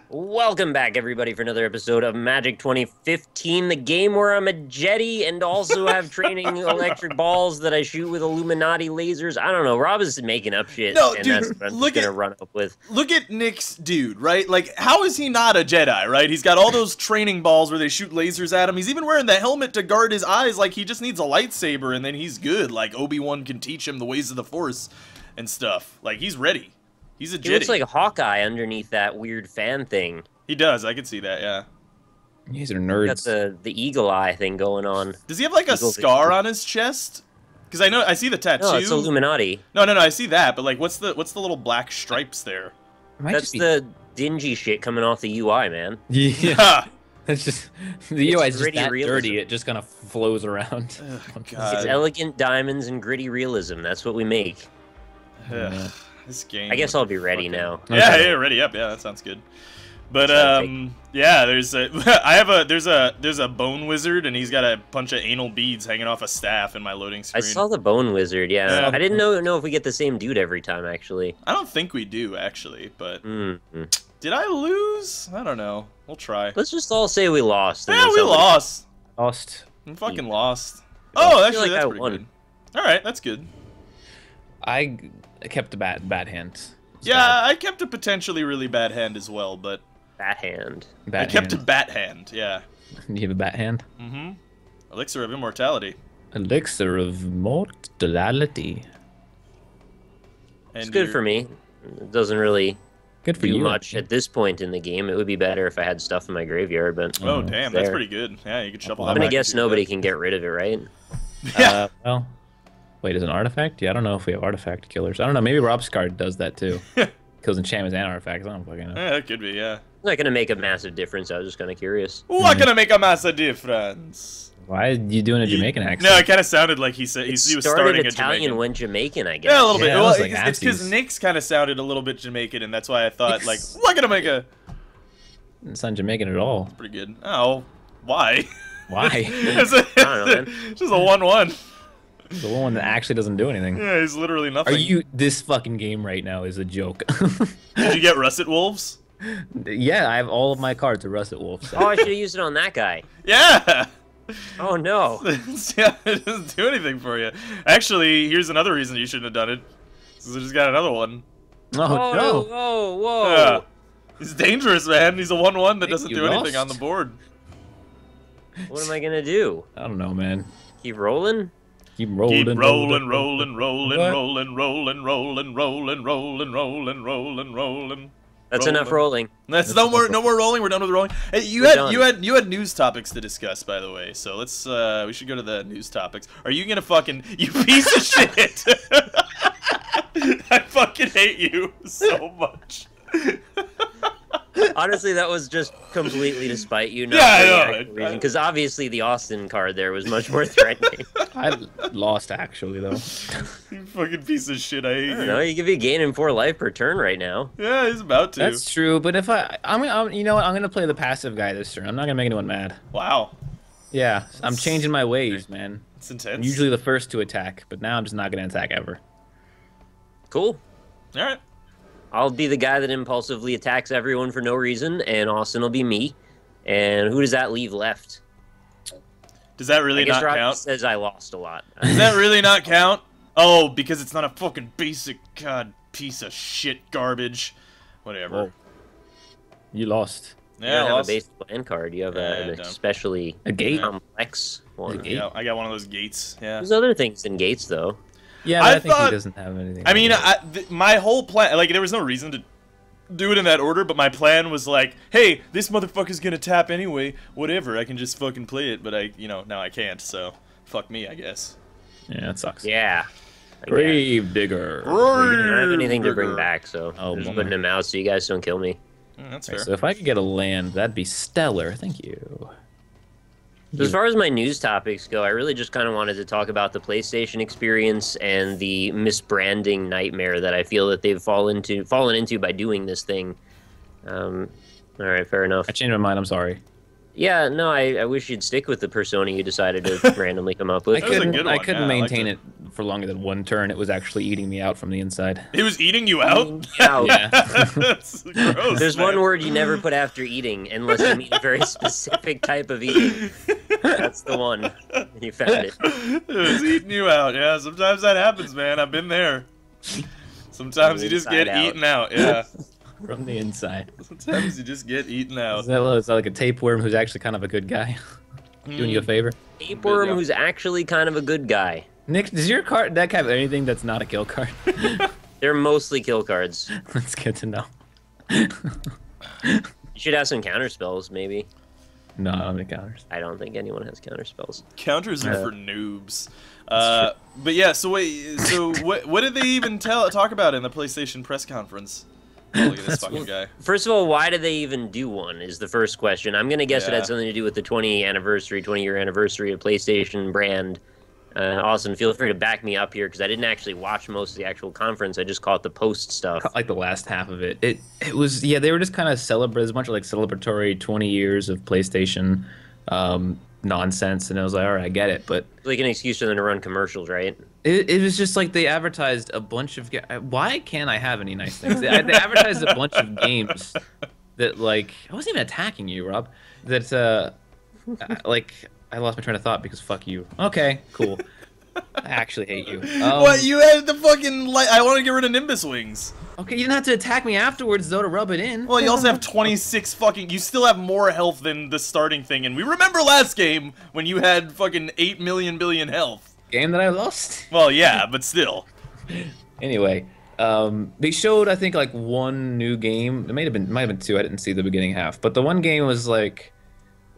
Welcome back, everybody, for another episode of Magic 2015, the game where I'm a jetty and also have training electric balls that I shoot with Illuminati lasers. I don't know. Rob is making up shit, No, and dude, that's what I'm just gonna run up with. Look at Nick's dude, right? Like, how is he not a Jedi, right? He's got all those training balls where they shoot lasers at him. He's even wearing the helmet to guard his eyes. Like, he just needs a lightsaber, and then he's good. Like, Obi-Wan can teach him the ways of the Force and stuff. Like, he's ready. He's a Jedi. He looks like a Hawkeye underneath that weird fan thing. He does. I can see that, yeah. These are nerds. Got the eagle eye thing going on. Does he have, like, a scar on his chest? Because I see the tattoo. No, it's Illuminati. No, I see that, but, like, what's the little black stripes there? That's the dingy shit coming off the UI, man. Yeah. It's just the UI is just that realism. dirty. It just kind of flows around. Oh, It's elegant diamonds and gritty realism. That's what we make. Yeah. This game. I guess I'll be ready now. Yeah, ready up. Yeah, that sounds good. But yeah, there's a there's a bone wizard, and he's got a bunch of anal beads hanging off a staff in my loading screen. I saw the bone wizard. Yeah, I didn't know if we get the same dude every time. Actually, I don't think we do actually, but did I lose? I don't know. We'll try. Let's just all say we lost. Yeah, we lost. Lost. I'm fucking lost. Oh, actually, that's pretty won. good. All right, that's good. I kept a bad hand. Yeah, I kept a potentially really bad hand as well, but bat hand. I kept a bat hand. Yeah. You have a bat hand? Mm-hmm. Elixir of Immortality. Elixir of Mortality. It's good for me. It doesn't really Good for do you. much at this point in the game. It would be better if I had stuff in my graveyard, but Oh, damn, that's pretty good. Yeah, you could shuffle that I'm gonna back guess into your nobody deck. can get rid of it, right? Yeah. Well, wait, is it an artifact? Yeah, I don't know if we have artifact killers. I don't know. Maybe Rob's card does that too. Kills enchantments and artifacts. I don't fucking know. Yeah, that could be, yeah. It's not gonna make a massive difference. I was just kind of curious. What gonna make a massive difference? Why are you doing a Jamaican accent? No, it kind of sounded like he said he was starting Italian, a Jamaican. went Jamaican, I guess. Yeah, a little bit. Yeah, Well, almost like it's because Nazis. Nick's kind of sounded a little bit Jamaican, and that's why I thought, like, what gonna make a... It's not Jamaican at all. Pretty good. Oh, why? Why? It's I don't know, man. just a 1-1. The one that actually doesn't do anything. Yeah, he's literally nothing. Are you? This fucking game right now is a joke. Did you get Russet Wolves? Yeah, I have all of my cards are Russet Wolf. So. Oh, I should have used it on that guy. Yeah! Oh no. Yeah, it doesn't do anything for you. Actually, here's another reason you shouldn't have done it. Because I just got another one. Oh, no. Whoa. Yeah. He's dangerous, man. He's a 1-1 that doesn't You do anything lost. on the board. What am I gonna do? I don't know, man. Keep rolling? Keep rolling. Keep rolling, rolling, rolling, rolling, rolling, rolling, rolling, rolling, rolling, rolling, rolling. That's enough rolling. That's no more rolling. We're done with rolling. Hey, you had news topics to discuss, by the way. So let's we should go to the news topics. Are you gonna fucking you piece of shit? I fucking hate you so much. Honestly, that was just completely to spite you, not Yeah, for I any know. actual reason. Because obviously the Austin card there was much more threatening. I lost actually though. You fucking piece of shit. I hate I don't you. know, you could be gaining 4 life per turn right now. Yeah, he's about to. That's true, but if I'm you know what? I'm gonna play the passive guy this turn. I'm not gonna make anyone mad. Wow. Yeah, I'm changing my ways, man. It's intense. I'm usually the first to attack, but now I'm just not gonna attack ever. Cool. All right. I'll be the guy that impulsively attacks everyone for no reason, and Austin will be me. And who does that leave left? Does that really I guess not Rocky count? says I lost a lot. Does that really not count? Oh, because it's not a fucking basic piece of shit garbage. Whatever. Whoa. You lost. You Yeah, don't I have lost. a base land card. You have Yeah, I an don't. especially A gate? complex one. gate? Yeah, I got one of those gates. Yeah. There's other things than gates, though. Yeah, but I I think thought- he doesn't have anything. I mean, my whole plan, like, there was no reason to do it in that order, but my plan was like, hey, this motherfucker's gonna tap anyway, whatever, I can just fucking play it, but now I can't, so fuck me, I guess. yeah, that sucks. Yeah. I guess. Grave digger. I don't have anything to bring back, so Oh, I'm just bummer. putting him out so you guys don't kill me. That's Okay, fair. so if I could get a land, that'd be stellar. Thank you. As far as my news topics go, I really just kind of wanted to talk about the PlayStation experience and the misbranding nightmare that I feel that they've fallen into by doing this thing. All right, fair enough. I changed my mind. I'm sorry. Yeah, no, I wish you'd stick with the persona you decided to randomly come up with. That was a good I one, couldn't yeah, I liked maintain it. it for longer than one turn. It was actually eating me out from the inside. It was eating you out? Out. Yeah. That's gross, There's man. one word you never put after eating unless you mean a very specific type of eating. That's the one. You found it. It was eating you out. Yeah, sometimes that happens, man. I've been there. Sometimes you just get Inside out. eaten out. Yeah. From the inside. Sometimes you just get eaten out. Is that like a tapeworm who's actually kind of a good guy? Doing you a favor? Tapeworm Yeah. who's actually kind of a good guy. Nick, does your card deck have anything that's not a kill card? They're mostly kill cards. That's good to know. You should have some counter spells, maybe. No, I don't have any counters. I don't think anyone has counter spells. Counters are for noobs. But yeah, so wait, so what did they even talk about in the PlayStation press conference? Oh, look at this fucking guy. First of all, why did they even do one is the first question. I'm going to guess it Yeah. had something to do with the 20-year anniversary of PlayStation brand. Austin, feel free to back me up here because I didn't actually watch most of the actual conference. I just caught the post stuff. Like the last half of it. It was, yeah, they were just kind of celebrating, a bunch of like celebratory 20 years of PlayStation nonsense. And I was like, all right, I get it. But Like an excuse for them to run commercials, right? it was just like they advertised a bunch of, why can't I have any nice things? They advertised a bunch of games that like, I wasn't even attacking you, Rob. That like, I lost my train of thought because fuck you. Okay, cool. I actually hate you. What? You had the fucking light. I want to get rid of Nimbus Wings. Okay, you didn't have to attack me afterwards though to rub it in. Well, you also have 26 fucking. You still have more health than the starting thing, and we remember last game when you had fucking 8 million billion health. Game that I lost. Well, yeah, but still. Anyway, they showed I think like one new game. It might have been two. I didn't see the beginning half, but the one game was like.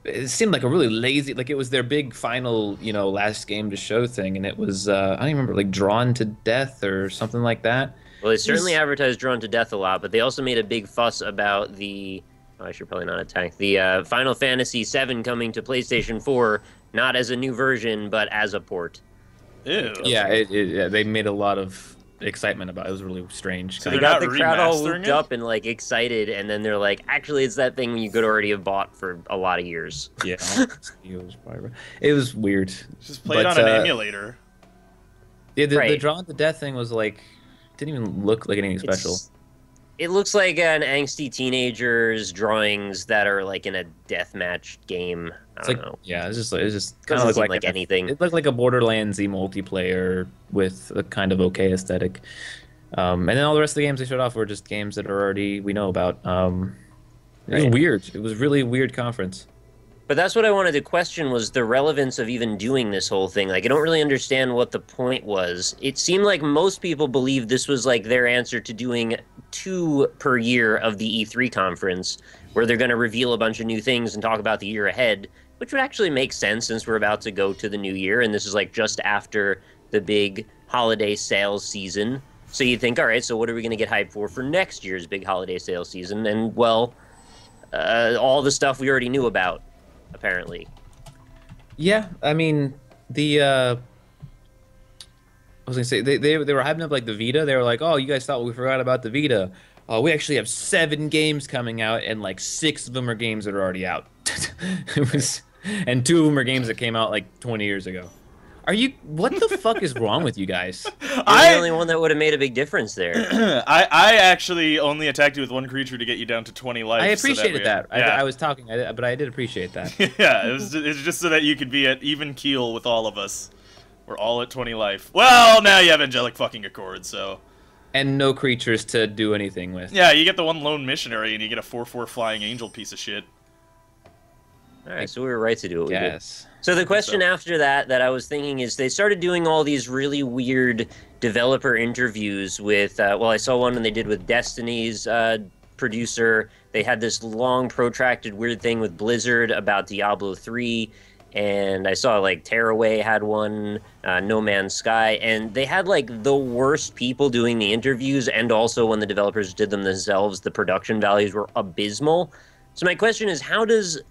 It seemed like a really lazy, like it was their big final, last game to show thing, and it was I don't even remember, like Drawn to Death or something like that. Well, they certainly advertised Drawn to Death a lot, but they also made a big fuss about the. Oh, I should probably not attack the Final Fantasy VII coming to PlayStation 4, not as a new version, but as a port. Ew. Yeah, yeah, they made a lot of excitement about it. It was really strange. So They they're got not the crowd all remastering whooped it? up and like excited, and then they're like, "Actually, it's that thing you could already have bought for a lot of years." Yeah, it was weird. Just play it But, on an emulator. Yeah, the Right. Drawn to Death thing was like, didn't even look like anything special. It looks like an angsty teenager's drawings that are like in a deathmatch game. I It's don't like, know. yeah, it's just kind Doesn't of seem like like anything. It looked like a Borderlands-y multiplayer with a kind of okay aesthetic. And then all the rest of the games they showed off were just games that we know about. It was Right. weird. It was really weird conference. But that's what I wanted to question was the relevance of even doing this whole thing. Like, I don't really understand what the point was. It seemed like most people believed this was like their answer to doing 2 per year of the E3 conference, where they're going to reveal a bunch of new things and talk about the year ahead, which would actually make sense since we're about to go to the new year, and this is like just after the big holiday sales season. So you think, all right, so what are we going to get hyped for next year's big holiday sales season? And, well, all the stuff we already knew about, apparently. Yeah, I mean, I was gonna say they were hyping up like the Vita. They were like, "Oh, you guys thought we forgot about the Vita? Oh, we actually have 7 games coming out, and like 6 of them are games that are already out." It was, and 2 of them are games that came out like 20 years ago. What the fuck is wrong with you guys? You're the only one that would have made a big difference there. I actually only attacked you with 1 creature to get you down to 20 life. I appreciated that. Yeah. I was talking, but I did appreciate that. Yeah, it's just so that you could be at even keel with all of us. We're all at 20 life. Well, now you have Angelic fucking Accord, so... And no creatures to do anything with. Yeah, you get the 1 lone missionary, and you get a 4/4 flying angel piece of shit. All right, so we were right to do what we did. Yes. So the question after that I was thinking is they started doing all these really weird developer interviews with, well, I saw one when they did with Destiny's producer. They had this long, protracted, weird thing with Blizzard about Diablo 3. And I saw, like, Tearaway had one, No Man's Sky. And they had, like, the worst people doing the interviews. And also when the developers did them themselves, the production values were abysmal. So my question is, how does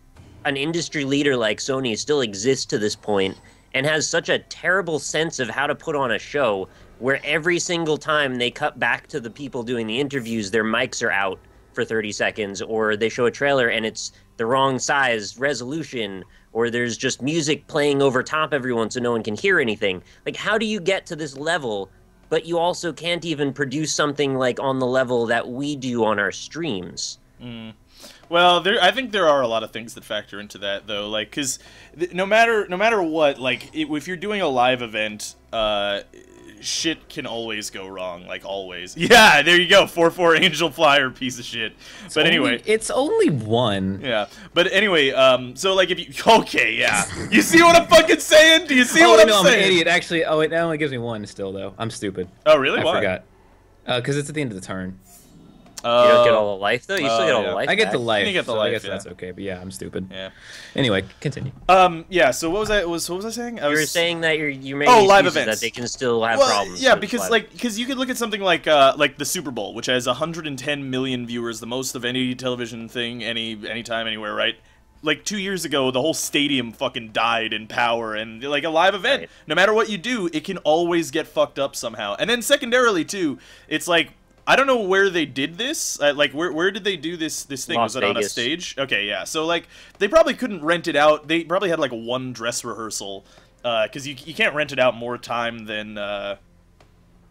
an industry leader like Sony still exists to this point and has such a terrible sense of how to put on a show where every single time they cut back to the people doing the interviews, their mics are out for 30 seconds, or they show a trailer and it's the wrong size resolution, or there's just music playing over top everyone so no one can hear anything. Like, how do you get to this level, but you also can't even produce something like on the level that we do on our streams? Well, I think there are a lot of things that factor into that, though. Like, because no matter what, like, if you're doing a live event, shit can always go wrong, like always. Yeah, there you go, 4-4 Angel Flyer, piece of shit. But anyway, it's only one. Yeah, but anyway, so like if you okay, yeah, you see what I'm fucking saying? Do you see what I'm saying? I'm an idiot. Actually, oh, it only gives me one still though. I'm stupid. Oh really? I Why? forgot. Because it's at the end of the turn. You don't get all the life though. You still get all the life. I get the life. You get the so life. I guess yeah. that's okay. But yeah, I'm stupid. Yeah. Anyway, continue. Yeah. So what was I saying? You were saying that you're making live excuses events. that they can still have problems. Yeah, with because live. because you could look at something like the Super Bowl, which has 110 million viewers, the most of any television thing, anytime, anywhere, right? Like 2 years ago, the whole stadium fucking died in power, and like a live event, Right. no matter what you do, it can always get fucked up somehow. And then secondarily too, it's like, I don't know where they did this. Like, where did they do this thing? Las Was it on a Vegas. stage? Okay, yeah. So like, they probably couldn't rent it out. They probably had like one dress rehearsal, because you can't rent it out more time than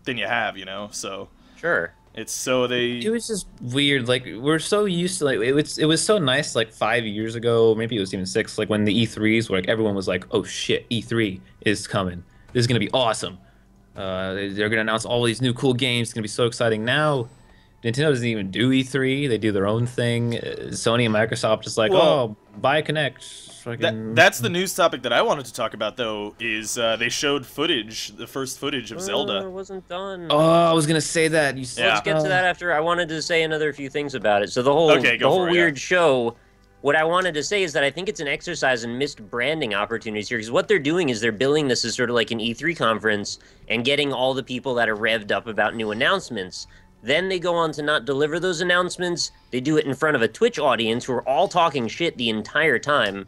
you have, you know. So Sure. it's so they. It was just weird. Like we're so used to like it was so nice like 5 years ago, maybe it was even 6. Like when the E3s were like everyone was like, oh shit, E3 is coming. This is gonna be awesome. They're gonna announce all these new cool games. It's gonna be so exciting. Now, Nintendo doesn't even do E3. They do their own thing. Sony and Microsoft just like, Well, oh, buy Kinect. That's the news topic that I wanted to talk about, though, is they showed the first footage of It Zelda. wasn't done. Oh, I was gonna say that. You Yeah. Let's get to that after. I wanted to say another few things about it. So the whole Okay, go the whole for it, weird show. What I wanted to say is that I think it's an exercise in missed branding opportunities here, because what they're doing is they're billing this as sort of like an E3 conference and getting all the people that are revved up about new announcements. Then they go on to not deliver those announcements. They do it in front of a Twitch audience who are all talking shit the entire time.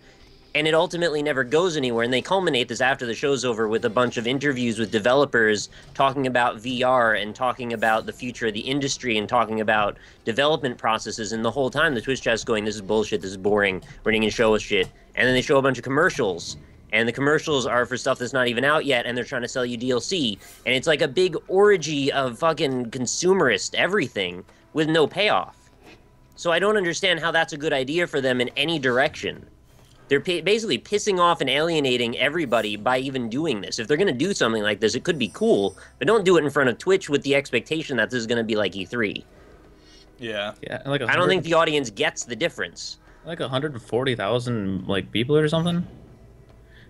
And it ultimately never goes anywhere, and they culminate this after the show's over with a bunch of interviews with developers talking about VR and talking about the future of the industry and talking about development processes, and the whole time the Twitch chat's going, this is bullshit, this is boring, we're not gonna show us shit. And then they show a bunch of commercials, and the commercials are for stuff that's not even out yet, and they're trying to sell you DLC, and it's like a big orgy of fucking consumerist everything with no payoff. So I don't understand how that's a good idea for them in any direction. They're basically pissing off and alienating everybody by even doing this. If they're going to do something like this, it could be cool, but don't do it in front of Twitch with the expectation that this is going to be like E3. Yeah. Yeah, like I don't think the audience gets the difference. like 140,000 like people or something.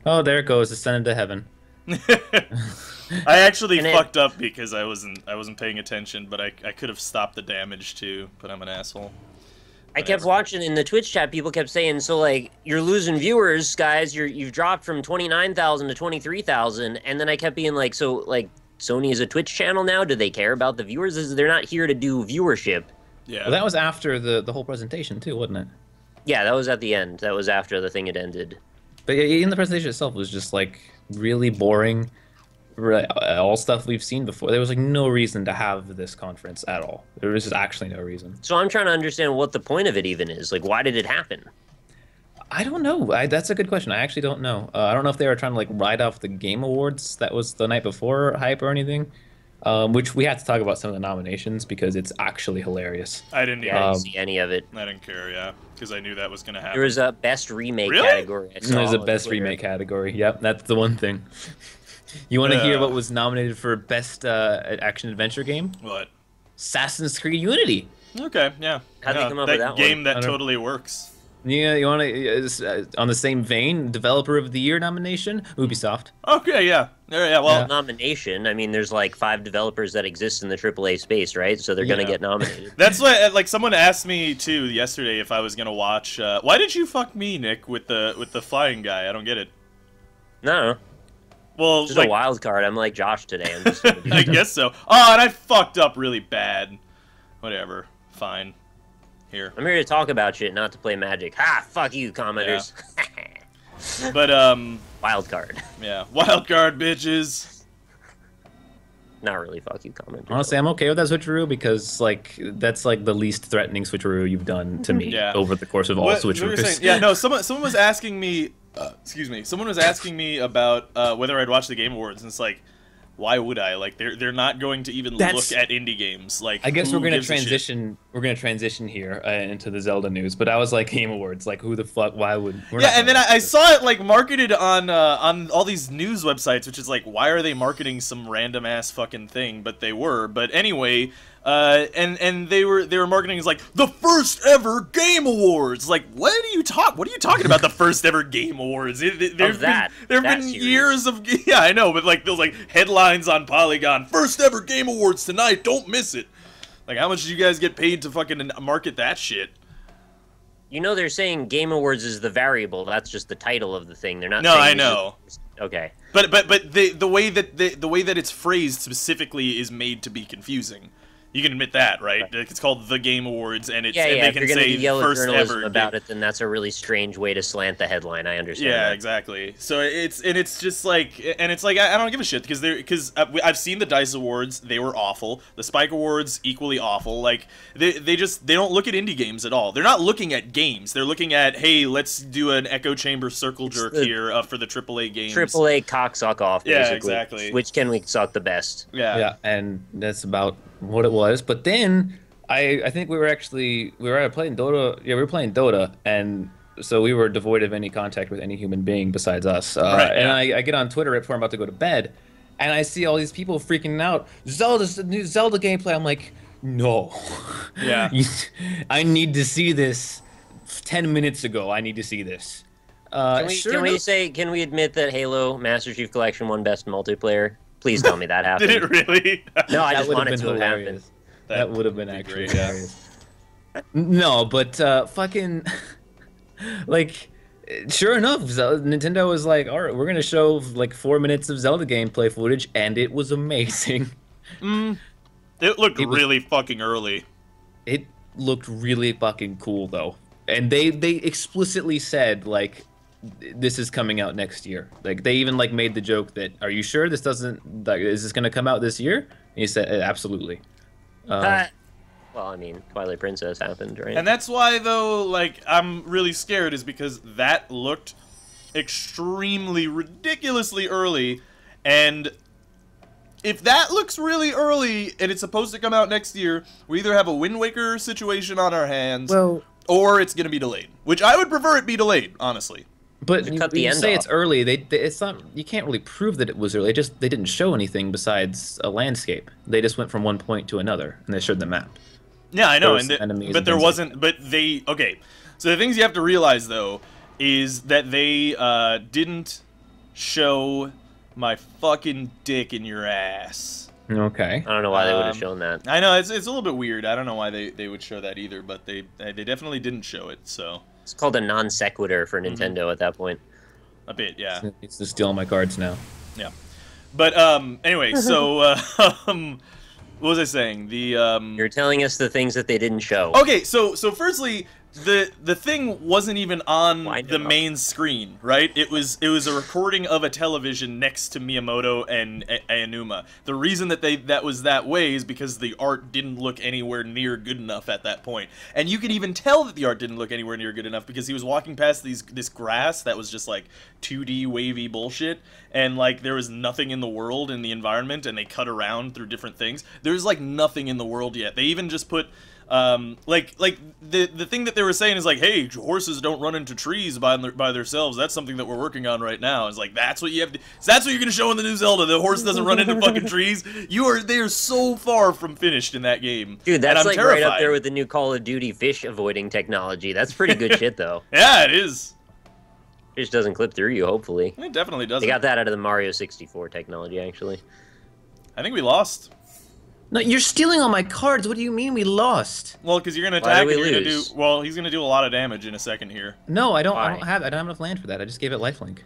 Oh, there it goes, ascended to heaven. I actually And fucked up because I wasn't paying attention, but I could have stopped the damage too, but I'm an asshole. I kept watching in the Twitch chat, people kept saying, so like, you're losing viewers, guys, you've dropped from 29,000 to 23,000, and then I kept being like, so like, Sony is a Twitch channel now? Do they care about the viewers? They're not here to do viewership. Yeah. Well, that was after the whole presentation too, wasn't it? Yeah, that was at the end. That was after the thing had ended. But even the presentation itself was just like really boring. All stuff we've seen before. There was like no reason to have this conference at all. There was just actually no reason. So I'm trying to understand what the point of it even is. Like, why did it happen? I don't know. That's a good question. I actually don't know. I don't know if they were trying to like ride off the Game Awards that was the night before hype or anything. Which we had to talk about some of the nominations because it's actually hilarious. I didn't Yeah, I didn't see any of it. I didn't care, yeah, because I knew that was gonna happen. There was a best remake Really? category. I saw There's a on best Twitter. remake category. Yep, that's the one thing. You want to hear Yeah. what was nominated for best action adventure game? What? Assassin's Creed Unity. Okay, yeah. How'd they Yeah, come up with that game one? that I don't- totally works. Yeah, you want to on the same vein, Developer of the Year nomination, Ubisoft. Okay, yeah. Yeah, well, Yeah. Nomination. I mean, there's like 5 developers that exist in the AAA space, right? So they're gonna Yeah. get nominated. that's what, like, someone asked me, too, yesterday if I was gonna watch, why did you fuck me, Nick, with the flying guy? I don't get it. No, Well, just like, a wild card. I'm like Josh today. I'm just gonna do I guess so. Oh, and I fucked up really bad. Whatever. Fine. Here. I'm here to talk about shit, not to play Magic. Ha! Fuck you, commenters. But, Wild card. yeah. Wild card, bitches. Not really. Fuck you, comment. Honestly, I'm okay with that switcheroo because like that's like the least threatening switcheroo you've done to me over the course of all switcheroos. Yeah, no. Someone was asking me. Excuse me. Someone was asking me about whether I'd watch the Game Awards, and it's like, why would I? Like, they're not going to even look at indie games. Like, I guess we're gonna transition. We're gonna transition here into the Zelda news. But I was like, Game Awards. Like, who the fuck? Why would? And then I saw it like marketed on all these news websites, which is like, why are they marketing some random ass fucking thing? But they were. But anyway, and they were marketing as like the first ever Game Awards. Like, what are you talking about? The first ever Game Awards? There've been years of I know, but like those like headlines on Polygon, first ever Game Awards tonight, don't miss it. Like, how much do you guys get paid to fucking market that shit? You know, they're saying Game Awards is the variable. That's just the title of the thing. They're not. No, I know. Okay. But the way that it's phrased specifically is made to be confusing. You can admit that, right? It's called the Game Awards, and it's and they can say first ever about it. Then that's a really strange way to slant the headline. I understand. Yeah, that. Exactly. So it's just like, and it's like I don't give a shit because I've seen the Dice Awards. They were awful. The Spike Awards equally awful. Like they don't look at indie games at all. They're not looking at games. They're looking at, hey, let's do an echo chamber circle jerk here for the AAA games. AAA cock suck off. Basically. Yeah, exactly. Which can we suck the best? Yeah, and that's about what it was. But then I think we were playing Dota. Yeah, we were playing Dota, and so we were devoid of any contact with any human being besides us. And I get on Twitter right before I'm about to go to bed, and I see all these people freaking out. Zelda's the new Zelda gameplay. I'm like, no. Yeah. I need to see this 10 minutes ago. I need to see this. Can we admit that Halo Master Chief Collection won best multiplayer? Please tell me that happened. Did it really? No, I just wanted to have happened. That would have been actually hilarious. No, but fucking like, sure enough, Nintendo was like, all right, we're gonna show like 4 minutes of Zelda gameplay footage, and it was amazing. It looked really fucking early. It looked really fucking cool though, and they explicitly said like, this is coming out next year. Like, they even like made the joke that, are you sure this doesn't, like, is this gonna come out this year? And he said, absolutely. Well, I mean, Twilight Princess happened, right? And that's why, though, like, I'm really scared, is because that looked extremely, ridiculously early, and if that looks really early and it's supposed to come out next year, we either have a Wind Waker situation on our hands, or it's gonna be delayed. Which I would prefer it be delayed, honestly. But you say it's early. It's not. You can't really prove that it was early. They didn't show anything besides a landscape. They just went from one point to another, and they showed the map. Yeah, I know. But there wasn't. But they okay. So the things you have to realize though is that they didn't show my fucking dick in your ass. Okay. I don't know why they would have shown that. I know it's a little bit weird. I don't know why they would show that either. But they definitely didn't show it. So. It's called a non sequitur for Nintendo at that point. A bit, yeah. It's just stealing my cards now. Yeah. But anyway, so what was I saying? You're telling us the things that they didn't show. Okay, so firstly, the thing wasn't even on the main screen, right? It was a recording of a television next to Miyamoto and Aonuma. The reason that that was that way is because the art didn't look anywhere near good enough at that point. And you could even tell that the art didn't look anywhere near good enough because he was walking past this grass that was just like 2D wavy bullshit, and like there was nothing in the world in the environment, and they cut around through different things. There's like nothing in the world yet. They even just put like the thing that they were saying is like, hey, horses don't run into trees by themselves. That's something that we're working on right now. It's like, that's what you have to, that's what you're gonna show in the new Zelda. The horse doesn't run into fucking trees. They are so far from finished in that game. Dude, that's like terrified. Right up there with the new Call of Duty fish avoiding technology. That's pretty good shit though. Yeah, it is. Fish doesn't clip through you, hopefully. It definitely doesn't. They got that out of the Mario 64 technology, actually. I think we lost. No, you're stealing all my cards. What do you mean we lost? Well, because you're gonna attack and you're gonna do. Well, he's gonna do a lot of damage in a second here. No, I don't. I don't have enough land for that. I just gave it lifelink.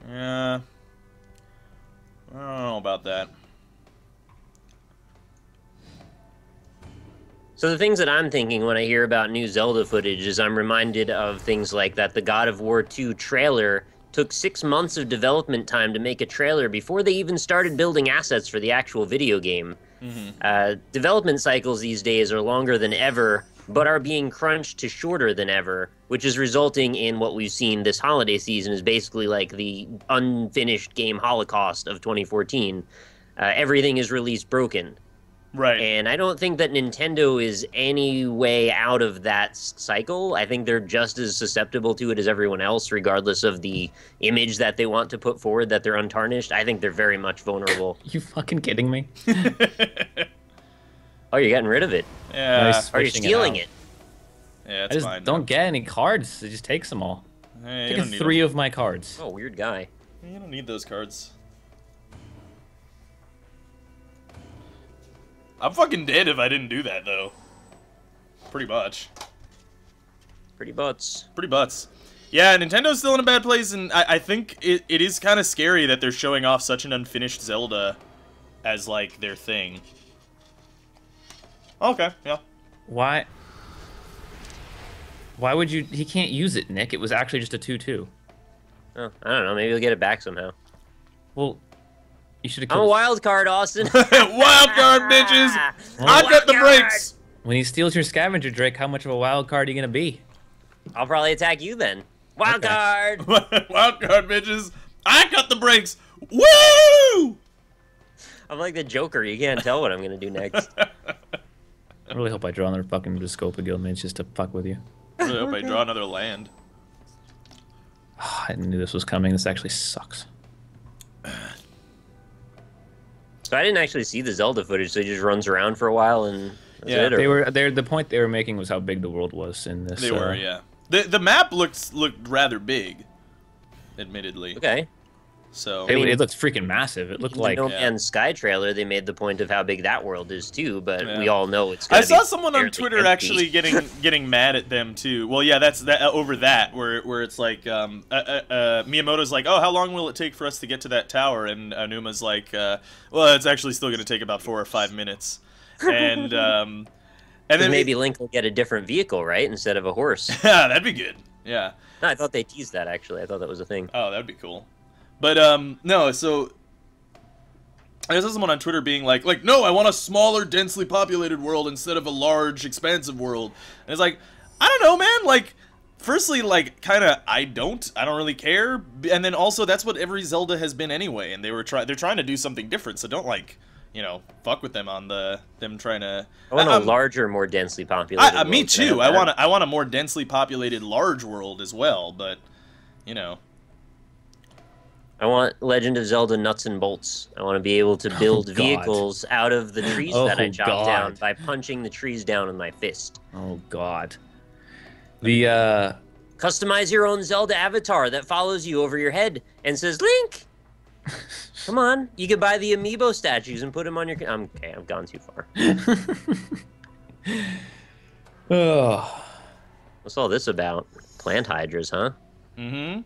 Yeah. I don't know about that. So the things that I'm thinking when I hear about new Zelda footage is I'm reminded of things like that the God of War 2 trailer took 6 months of development time to make a trailer before they even started building assets for the actual video game. Development cycles these days are longer than ever, but are being crunched to shorter than ever, which is resulting in what we've seen this holiday season is basically like the unfinished game holocaust of 2014. Everything is released broken. Right. And I don't think that Nintendo is any way out of that cycle. I think they're just as susceptible to it as everyone else, regardless of the image that they want to put forward, that they're untarnished. I think they're very much vulnerable. You fucking kidding me? Oh, you're getting rid of it. Yeah. Nice. Or you're stealing it. Yeah, I it's just fine. don't get any cards. It just takes them all. Hey, you Take don't need 3 of my cards. Oh, weird guy. them. You don't need those cards. I'm fucking dead if I didn't do that, though. Pretty much. Pretty butts. Pretty butts. Yeah, Nintendo's still in a bad place, and I think it is kind of scary that they're showing off such an unfinished Zelda as, like, their thing. Okay, yeah. Why would you... He can't use it, Nick. It was actually just a 2-2. Oh, I don't know. Maybe he'll get it back somehow. Well, you should have I'm a killed... wild card, Austin. Wild card, bitches! I got the brakes! When he steals your scavenger, Drake, how much of a wild card are you going to be? I'll probably attack you then. Wild Okay. card! Wild card, bitches! I got the brakes! Woo! I'm like the Joker. You can't tell what I'm going to do next. I really hope I draw another fucking Discopa Guildmates just to fuck with you. I really hope I draw another land. I knew this was coming. This actually sucks. So I didn't actually see the Zelda footage, so he just runs around for a while and that's Yeah, it? Or... The point they were making was how big the world was in this. They were, yeah. The map looked rather big, admittedly. Okay. So It looked freaking massive. It looked In like... the No Man's Sky trailer, they made the point of how big that world is too, but Yeah. we all know it's I gonna saw be someone on fairly Twitter empty. actually getting mad at them too. Well, yeah, that's over that where it's like Miyamoto's like, oh, how long will it take for us to get to that tower? And Anuma's like, well, it's actually still going to take about 4 or 5 minutes. And and then maybe Link will get a different vehicle, right, instead of a horse. yeah, that'd be good. Yeah. No, I thought they teased that actually. I thought that was a thing. Oh, that'd be cool. But no, so I saw someone on Twitter being like, no, I want a smaller, densely populated world instead of a large, expansive world. And it's like, I don't know, man. Like, firstly, like, kind of, I don't really care. And then also, that's what every Zelda has been anyway. And they're trying to do something different. So don't like, you know, fuck with them on them trying to. I want a larger, more densely populated Me world. too. I want a more densely populated, large world as well. But, you know. I want Legend of Zelda nuts and bolts. I want to be able to build God. vehicles out of the trees that I chop God. down by punching the trees down with my fist. Oh, God. The, Customize your own Zelda avatar that follows you over your head and says, Link! Come on. You can buy the amiibo statues and put them on your... Okay, I've gone too far. Oh. What's all this about? Plant hydras, huh? Mm-hmm.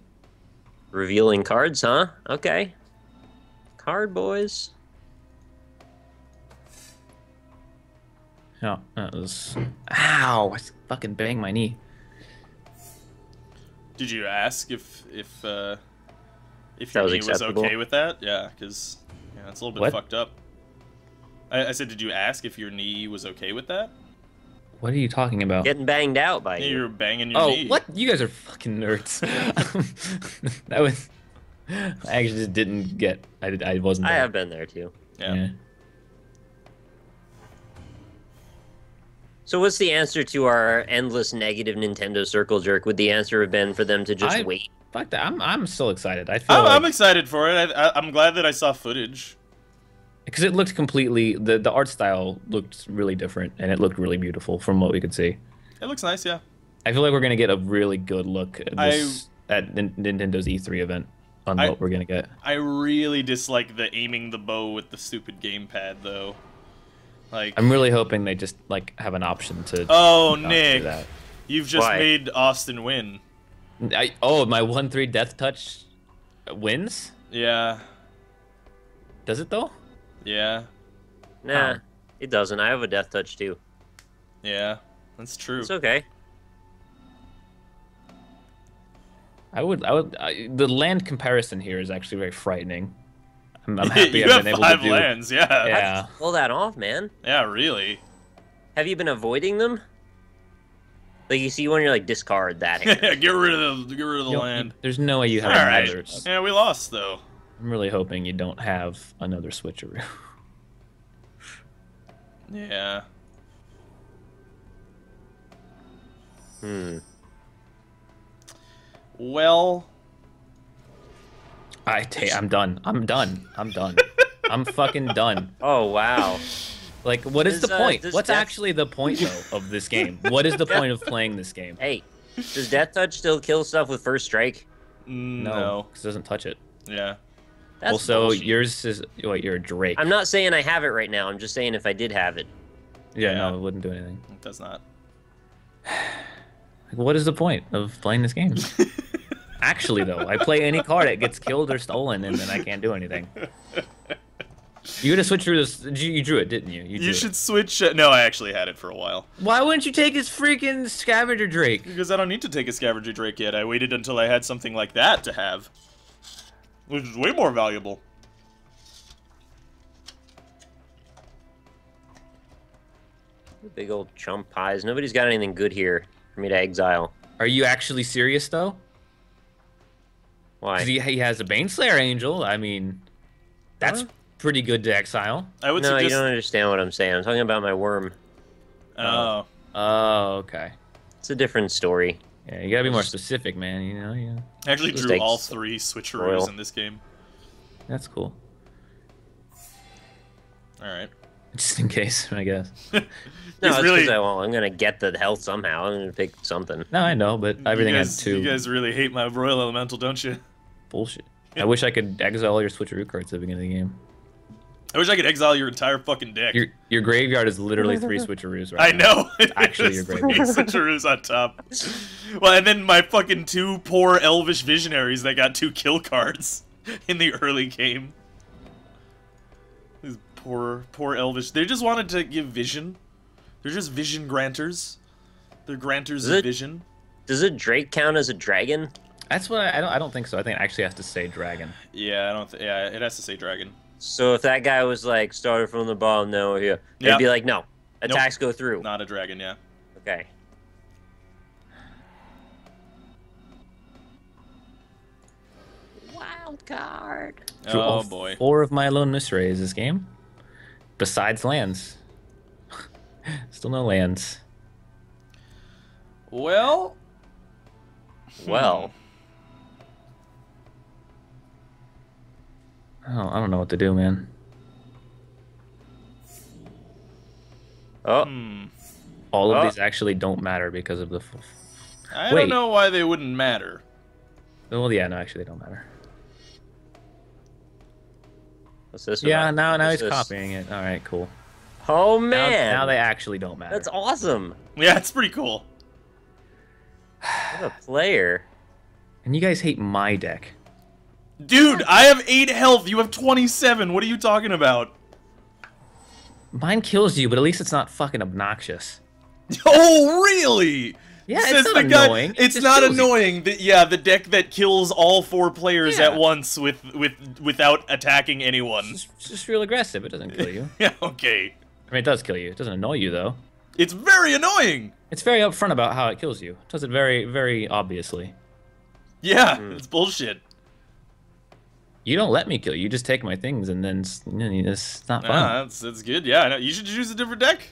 Revealing cards, huh? Okay. Card boys. No, that was... Ow! I fucking banged my knee. Did you ask if That your was knee was acceptable? okay with that? Yeah, because it's a little bit What? fucked up. I said, did you ask if your knee was okay with that? What are you talking about? Getting banged out by Yeah, you. you're banging your Oh, knee. what? You guys are fucking nerds. That was... I actually just didn't get... I wasn't I there. have been there too. Yeah. So what's the answer to our endless negative Nintendo circle jerk? Would the answer have been for them to just wait? Fuck that. I'm still excited. I feel I'm like... excited for it. I'm glad that I saw footage. Because it looked completely... The art style looked really different, and it looked really beautiful from what we could see. It looks nice, yeah. I feel like we're going to get a really good look at this at Nintendo's E3 event on what we're going to get. I really dislike the aiming the bow with the stupid gamepad, though. Like, I'm really hoping they just like have an option to... oh, not do Nick, that. you've just Why? made Austin win. My 1-3 death touch wins? Yeah, Does it though? yeah, Nah, Huh. it doesn't. I have a death touch too. yeah. That's true. It's okay. The land comparison here is actually very frightening. I'm happy You I've have been able 5 to do. lands, yeah. Yeah. Pull that off, man. Yeah, really. Have you been avoiding them? Like you see one, you're like discard that hand. Get rid of the You land. there's no way you have Alright. others. Yeah, we lost though. I'm really hoping you don't have another switcheroo. Yeah. Well, I'm done. I'm done. I'm done. I'm fucking done. Oh wow. Like, what is the point? does What's Death- actually the point, though, of this game? What is the point of playing this game? Hey, does Death Touch still kill stuff with first strike? no. because it doesn't touch it. Yeah. That's Also, bullshit. yours is what? You're a Drake. I'm not saying I have it right now. I'm just saying if I did have it. Yeah, no, it wouldn't do anything. It does not. Like, what is the point of playing this game? Actually, though, I play any card that gets killed or stolen, and then I can't do anything. You gotta switch through this. You drew it, didn't you? You should switch. No, I actually had it for a while. Why wouldn't you take his freaking scavenger Drake? Because I don't need to take a scavenger drake yet. I waited until I had something like that to have. Which is way more valuable. Big old chump pies. Nobody's got anything good here for me to exile. Are you actually serious, though? Why? Because he has a Baneslayer Angel. I mean, that's pretty good to exile. I would No, suggest. you don't understand what I'm saying. I'm talking about my worm. Oh. Oh, okay. It's a different story. Yeah, you gotta be more specific, man. You know, yeah. I actually Just drew takes all 3 switcheroos royal. in this game. That's cool. Alright. Just in case, I guess. No, He's it's really- because I'm gonna get the health somehow. I'm gonna pick something. No, I know, but everything you guys, has two. You guys really hate my Royal Elemental, don't you? Bullshit. I wish I could exile all your switcheroo cards at the beginning of the game. I wish I could exile your entire fucking deck. Your graveyard is literally 3 switcheroos I right now. know. It's actually your 3 graveyard. switcheroos on top. Well, and then my fucking 2 poor elvish visionaries that got 2 kill cards in the early game. These poor elvish. They just wanted to give vision. They're just vision granters. They're granters of vision. Does a Drake count as a dragon? That's what I don't think so. I think it actually has to say dragon. Yeah, I don't. Yeah, it has to say dragon. So if that guy was like started from the bottom, no, here, they'd Yeah. be like, no, attacks go through. Not a dragon. Yeah. Okay. Wild card. Drew all Oh boy. 4 of my lone misrays this game. Besides lands. Still no lands. Well. Well, I don't know what to do, man. oh, All of Oh. these actually don't matter because of the. I Wait. don't know why they wouldn't matter. Well, yeah, no, actually, they don't matter. what's this? Yeah, about? now What's he's this? copying it. All right, cool. Oh Now, man, now they actually don't matter. that's awesome. Yeah, it's pretty cool. What a player. And you guys hate my deck. Dude, I have 8 health. You have 27. What are you talking about? Mine kills you, but at least it's not fucking obnoxious. Oh, really? Yeah, Says it's not the guy- annoying. It's just not kills you. annoying. Yeah, the deck that kills all 4 players Yeah. at once without attacking anyone. It's just real aggressive. It doesn't kill you. Yeah, okay. I mean, it does kill you. It doesn't annoy you, though. It's very annoying. It's very upfront about how it kills you. It does it very, very obviously. Yeah, it's bullshit. You don't let me kill you. You just take my things, and then it's not fun. Ah, that's good. Yeah, I know. You should choose a different deck.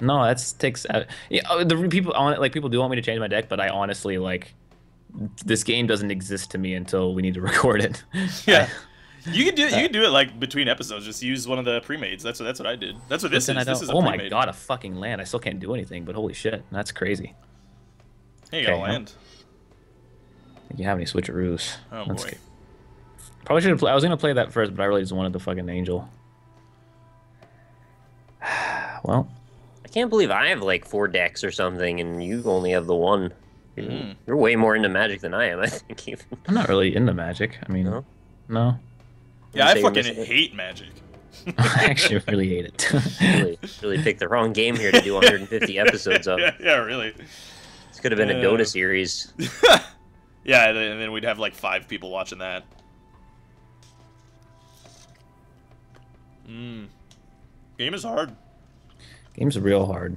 No, that takes. Yeah, the people people do want me to change my deck, but I honestly this game doesn't exist to me until we need to record it. Yeah. You can do it like between episodes. Just use one of the pre-mades. That's what I did. That's what this is. This is a Oh my pre-made. god, a fucking land! I still can't do anything. But holy shit, that's crazy. Hey, you got a Okay, land. Think you have any switcheroos? Oh That's boy. good. Probably should have. I was gonna play that first, but I really just wanted the fucking angel. Well, I can't believe I have like 4 decks or something, and you only have the one. You're way more into Magic than I am, I think. Even. I'm not really into Magic. I mean, No? no. Yeah, Say I you're fucking missing it. hate Magic. I actually really hate it. really picked the wrong game here to do 150 episodes of. Yeah, really. This could have been a Dota series. Yeah, and then we'd have like 5 people watching that. Game is hard. Game's real hard.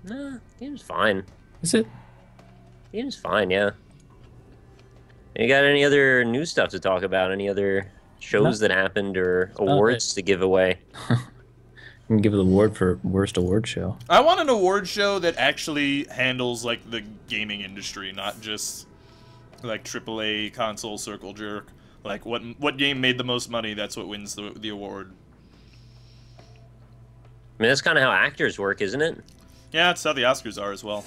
Nah, game's fine. Is it? Game's fine, yeah. You got any other new stuff to talk about? Any other shows that happened or awards to give away? You can give the award for worst award show. I want an award show that actually handles like the gaming industry, not just like AAA console circle jerk. Like what game made the most money? That's what wins the award. I mean, that's kind of how actors work, isn't it? Yeah, it's how the Oscars are as well.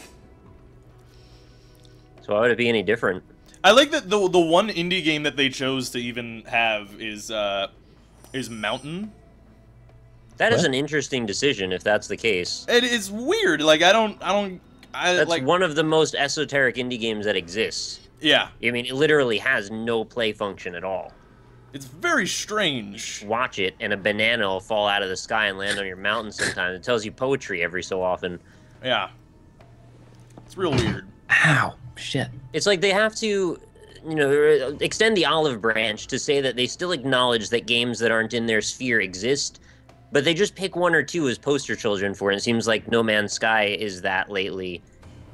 So why would it be any different? I like that the one indie game that they chose to even have is Mountain. That is an interesting decision, if that's the case. It is weird. Like That's like one of the most esoteric indie games that exists. yeah. I mean, it literally has no play function at all. It's very strange. Watch it, and a banana will fall out of the sky and land on your mountain sometimes. It tells you poetry every so often. Yeah. It's real weird. Ow. Shit. It's like they have to, you know, extend the olive branch to say that they still acknowledge that games that aren't in their sphere exist, but they just pick 1 or 2 as poster children for it. And it seems like No Man's Sky is that lately,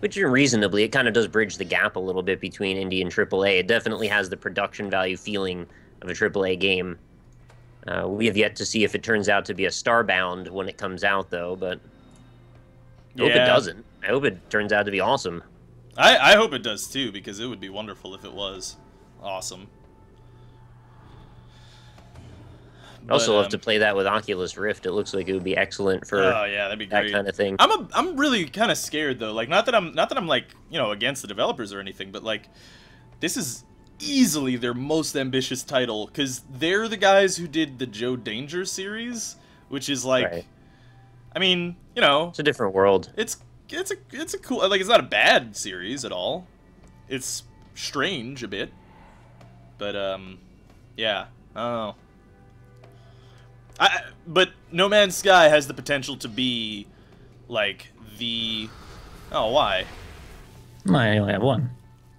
which reasonably, it kind of does bridge the gap a little bit between indie and AAA. It definitely has the production value feeling of a AAA game. We have yet to see if it turns out to be a Starbound when it comes out, though, but I hope it doesn't. I hope it turns out to be awesome. I hope it does too, because it would be wonderful if it was awesome. I'd also love to play that with Oculus Rift. It looks like it would be excellent for that'd be great. that kind of thing. I'm really kind of scared though. Like not that I'm like, you know, against the developers or anything, but like this is easily their most ambitious title, because they're the guys who did the Joe Danger series, which is like, Right. I mean, you know, It's a different world. it's a cool, like, it's not a bad series at all. It's strange a bit, but yeah, I don't know. But No Man's Sky has the potential to be like the why? I only have 1.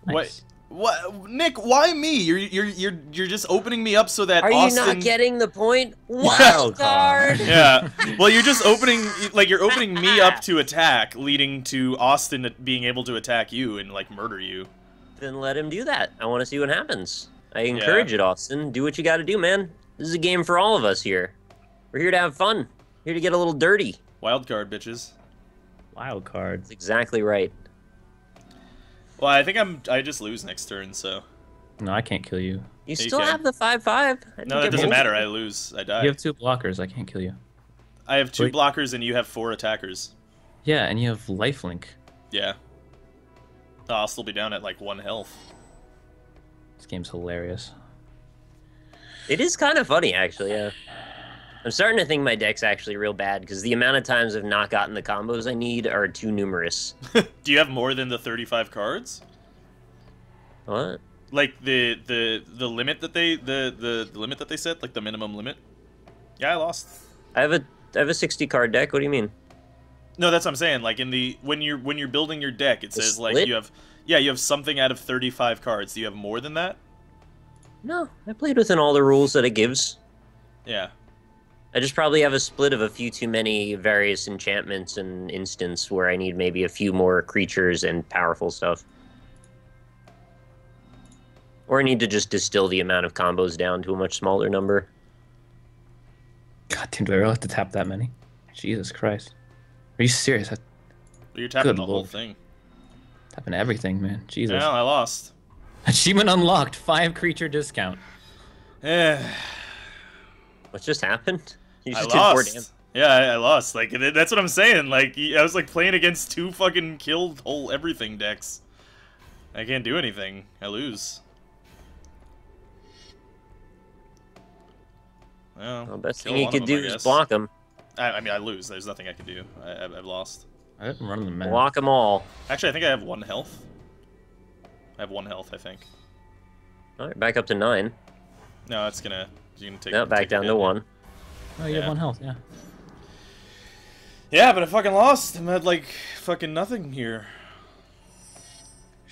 Nice. What, Nick? Why me? You're just opening me up so that Are Austin... you not getting the point? Wild card. Yeah. Well, you're just opening, like, you're opening me up to attack, leading to Austin being able to attack you and like murder you. Then let him do that. I want to see what happens. I encourage it, Austin. Do what you got to do, man. This is a game for all of us here. We're here to have fun. Here to get a little dirty. Wild card, bitches. Wild card. That's exactly right. Well, I think I just lose next turn, so. No, I can't kill you. You still have the 5/5. No, that doesn't matter. I lose. I die. You have 2 blockers. I can't kill you. I have 2 Wait. blockers and you have 4 attackers. Yeah, and you have lifelink. Yeah. Oh, I'll still be down at like 1 health. This game's hilarious. It is kind of funny, actually, yeah. I'm starting to think my deck's actually real bad, because the amount of times I've not gotten the combos I need are too numerous. Do you have more than the 35 cards? What? Like the limit that they the limit that they set, like the minimum limit? Yeah, I lost. I have a 60 card deck. What do you mean? No, that's what I'm saying. Like in the when you're building your deck, it says like split? you have something out of 35 cards. Do you have more than that? No, I played within all the rules that it gives. Yeah. I just probably have a split of a few too many various enchantments and instants where I need maybe a few more creatures and powerful stuff. Or I need to just distill the amount of combos down to a much smaller number. God damn, do I really have to tap that many? Jesus Christ. Are you serious? You're tapping Good the whole lord. thing. Tapping everything, man. Jesus. Yeah, I lost. Achievement unlocked. 5 creature discount. Eh, What just happened? You I just did 4 damage. lost. Yeah, I lost. Like that's what I'm saying. Like I was like playing against 2 fucking kill whole everything decks. I can't do anything. I lose. Well, The best kill thing you one of could them, do I is guess. block them. I mean, I lose. There's nothing I can do. I've lost. I didn't run the map. Block them all. Actually, I think I have 1 health. I have 1 health, I think. All right, back up to 9. No, it's gonna. You're gonna take. Now back take a down hit. to 1. Oh, you Yeah. have 1 health, yeah. Yeah, but I fucking lost. I'm at like fucking nothing here.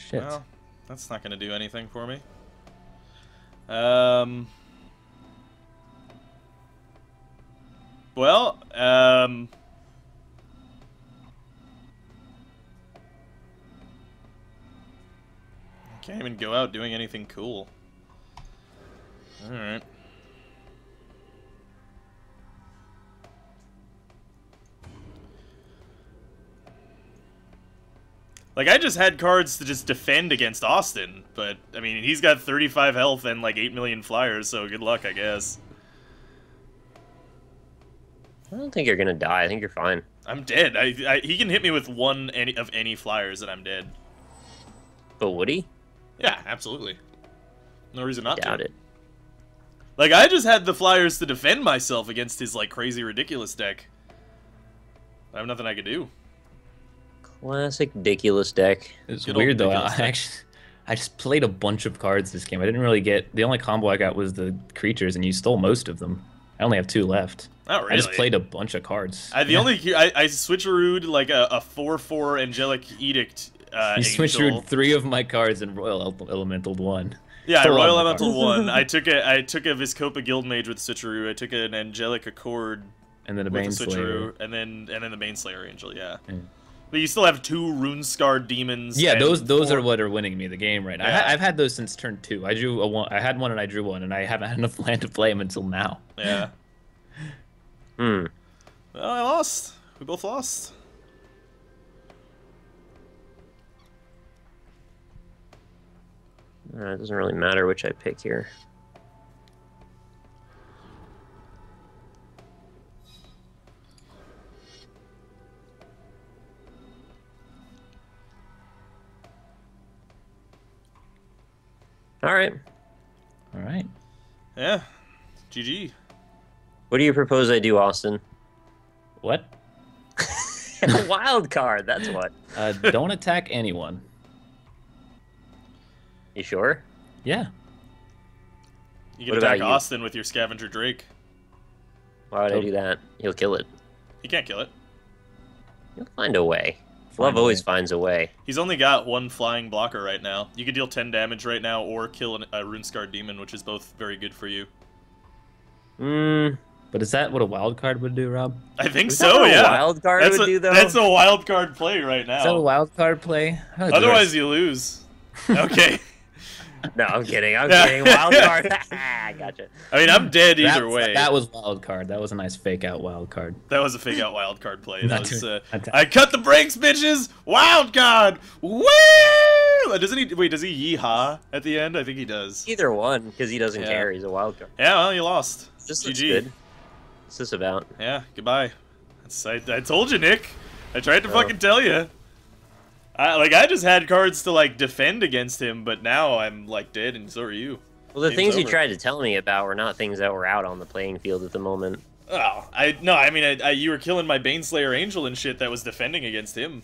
Shit. Well, that's not going to do anything for me. Well, can't even go out doing anything cool. Alright. Like, I just had cards to just defend against Austin, but, I mean, he's got 35 health and, like, 8 million flyers, so good luck, I guess. I don't think you're gonna die. I think you're fine. I'm dead. He can hit me with one of any flyers and I'm dead. But would he? Yeah, absolutely. No reason not to. Doubt it. Like, I just had the flyers to defend myself against his, like, crazy, ridiculous deck. I have nothing I could do. Classic ridiculous deck. It's Good old weird though. ridiculous I just played a bunch of cards this game. I didn't really get the only combo I got was the creatures, and you stole most of them. I only have 2 left. Not really. I just played a bunch of cards. I switcherooed like a 4/4 Angelic Edict. You switcherooed 3 of my cards and Royal Elemental 1. Yeah, Stole Royal all my Elemental cards. 1. I took a Viscopa Guildmage with switcheroo. I took an Angelic Accord And then a with a Baneslayer. switcheroo, and then the Baneslayer Angel. Yeah. Yeah. But you still have 2 Runescarred Demons. Yeah, and those 4 are what are winning me the game right now. Yeah. I've had those since turn 2. I drew a one. I had one and I drew one, and I haven't had enough land to play them until now. Yeah. Hmm. Well, I lost. We both lost. It doesn't really matter which I pick here. All right. All right. Yeah. GG. What do you propose I do, Austin? What? Wild card. That's what. Don't attack anyone. You sure? Yeah. You can What about attack you? Austin with your Scavenger Drake. Why would I Oh. do that? He'll kill it. He can't kill it. He'll find a way. Find Love a always way. finds a way. He's only got 1 flying blocker right now. You could deal 10 damage right now or kill a Runescarred Demon, which is both very good for you. Hmm. But is that what a wild card would do, Rob? I think Is that so, what a yeah. wild card would do, though? That's a wild card play right Is that a now. wild card play? Otherwise, you lose. Okay. No, I'm kidding. I'm Yeah. kidding. Wild card. Gotcha. I mean, I'm dead either That- way. That was wild card. That was a nice fake out wild card. That was a fake out wild card play. That Not was, to- not to- I cut the brakes, bitches! Wild card! Woo! Does he yeehaw at the end? I think he does. Either one, because he doesn't Yeah. care. He's a wild card. Yeah, well, you lost. This looks GG. good. What's this about? Yeah, goodbye. I told you, Nick. I tried to Oh. fucking tell you. I just had cards to, like, defend against him, but now I'm, like, dead, and so are you. Well, the Game's things you over. tried to tell me about were not things that were out on the playing field at the moment. Oh, you were killing my Baneslayer Angel and shit that was defending against him.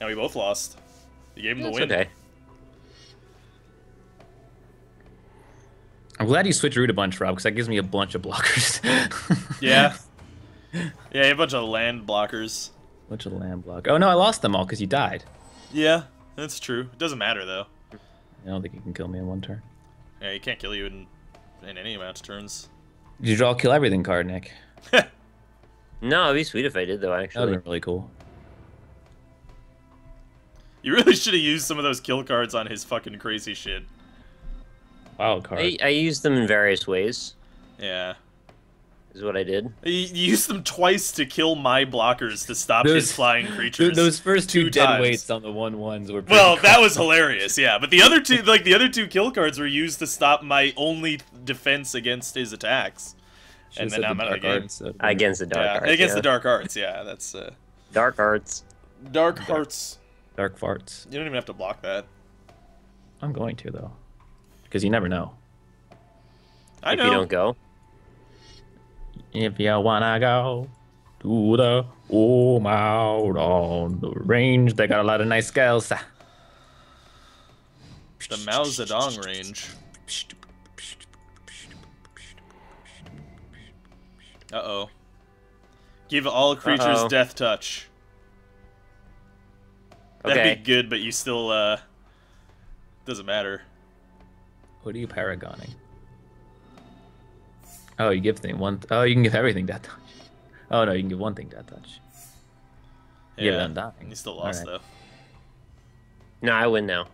Now we both lost. You gave him the That's win. okay. I'm glad you switcherooed a bunch, Rob, because that gives me a bunch of blockers. Yeah. Yeah, you have a bunch of land blockers. Bunch of land block. Oh no, I lost them all because you died. Yeah, that's true. It doesn't matter, though. I don't think you can kill me in one turn. Yeah, he can't kill you in any amount of turns. Did you draw a kill everything card, Nick? No, it'd be sweet if I did, though, That would actually. have been really cool. You really should have used some of those kill cards on his fucking crazy shit. Wild card. I used them in various ways, Yeah. is what I did. You used them twice to kill my blockers to stop his flying creatures. Those first two 2 dead times. weights on the 1/1s were pretty Well, cool. that was hilarious, yeah. But the other two kill cards were used to stop my only defense against his attacks. And then I'm out of the game. Against the dark Yeah, arts. against yeah. the dark arts, yeah. That's Dark arts. dark hearts. Dark farts. You don't even have to block that. I'm going to though, because you never know. I If know. you don't go. If you wanna go to the out on the range, they got a lot of nice scales. The Mao Zedong range. Uh-oh. Give all creatures Uh-oh. death touch. That'd Okay. be good, but you still Doesn't matter. What are you paragoning? Oh, you give thing one. Oh, you can give everything that touch. Oh no, you can give one thing that touch. Yeah, I'm dying. You still lost though. No, I win now.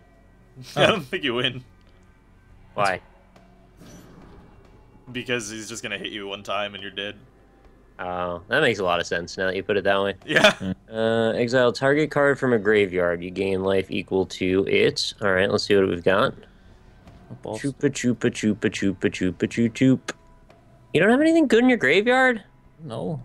I don't think you win. Why? Because he's just gonna hit you one time and you're dead. Oh, that makes a lot of sense now that you put it that way. Yeah. Exile target card from a graveyard. You gain life equal to it. All right, let's see what we've got. Choopa choopa choopa choopa choopa choo choop. You don't have anything good in your graveyard? No.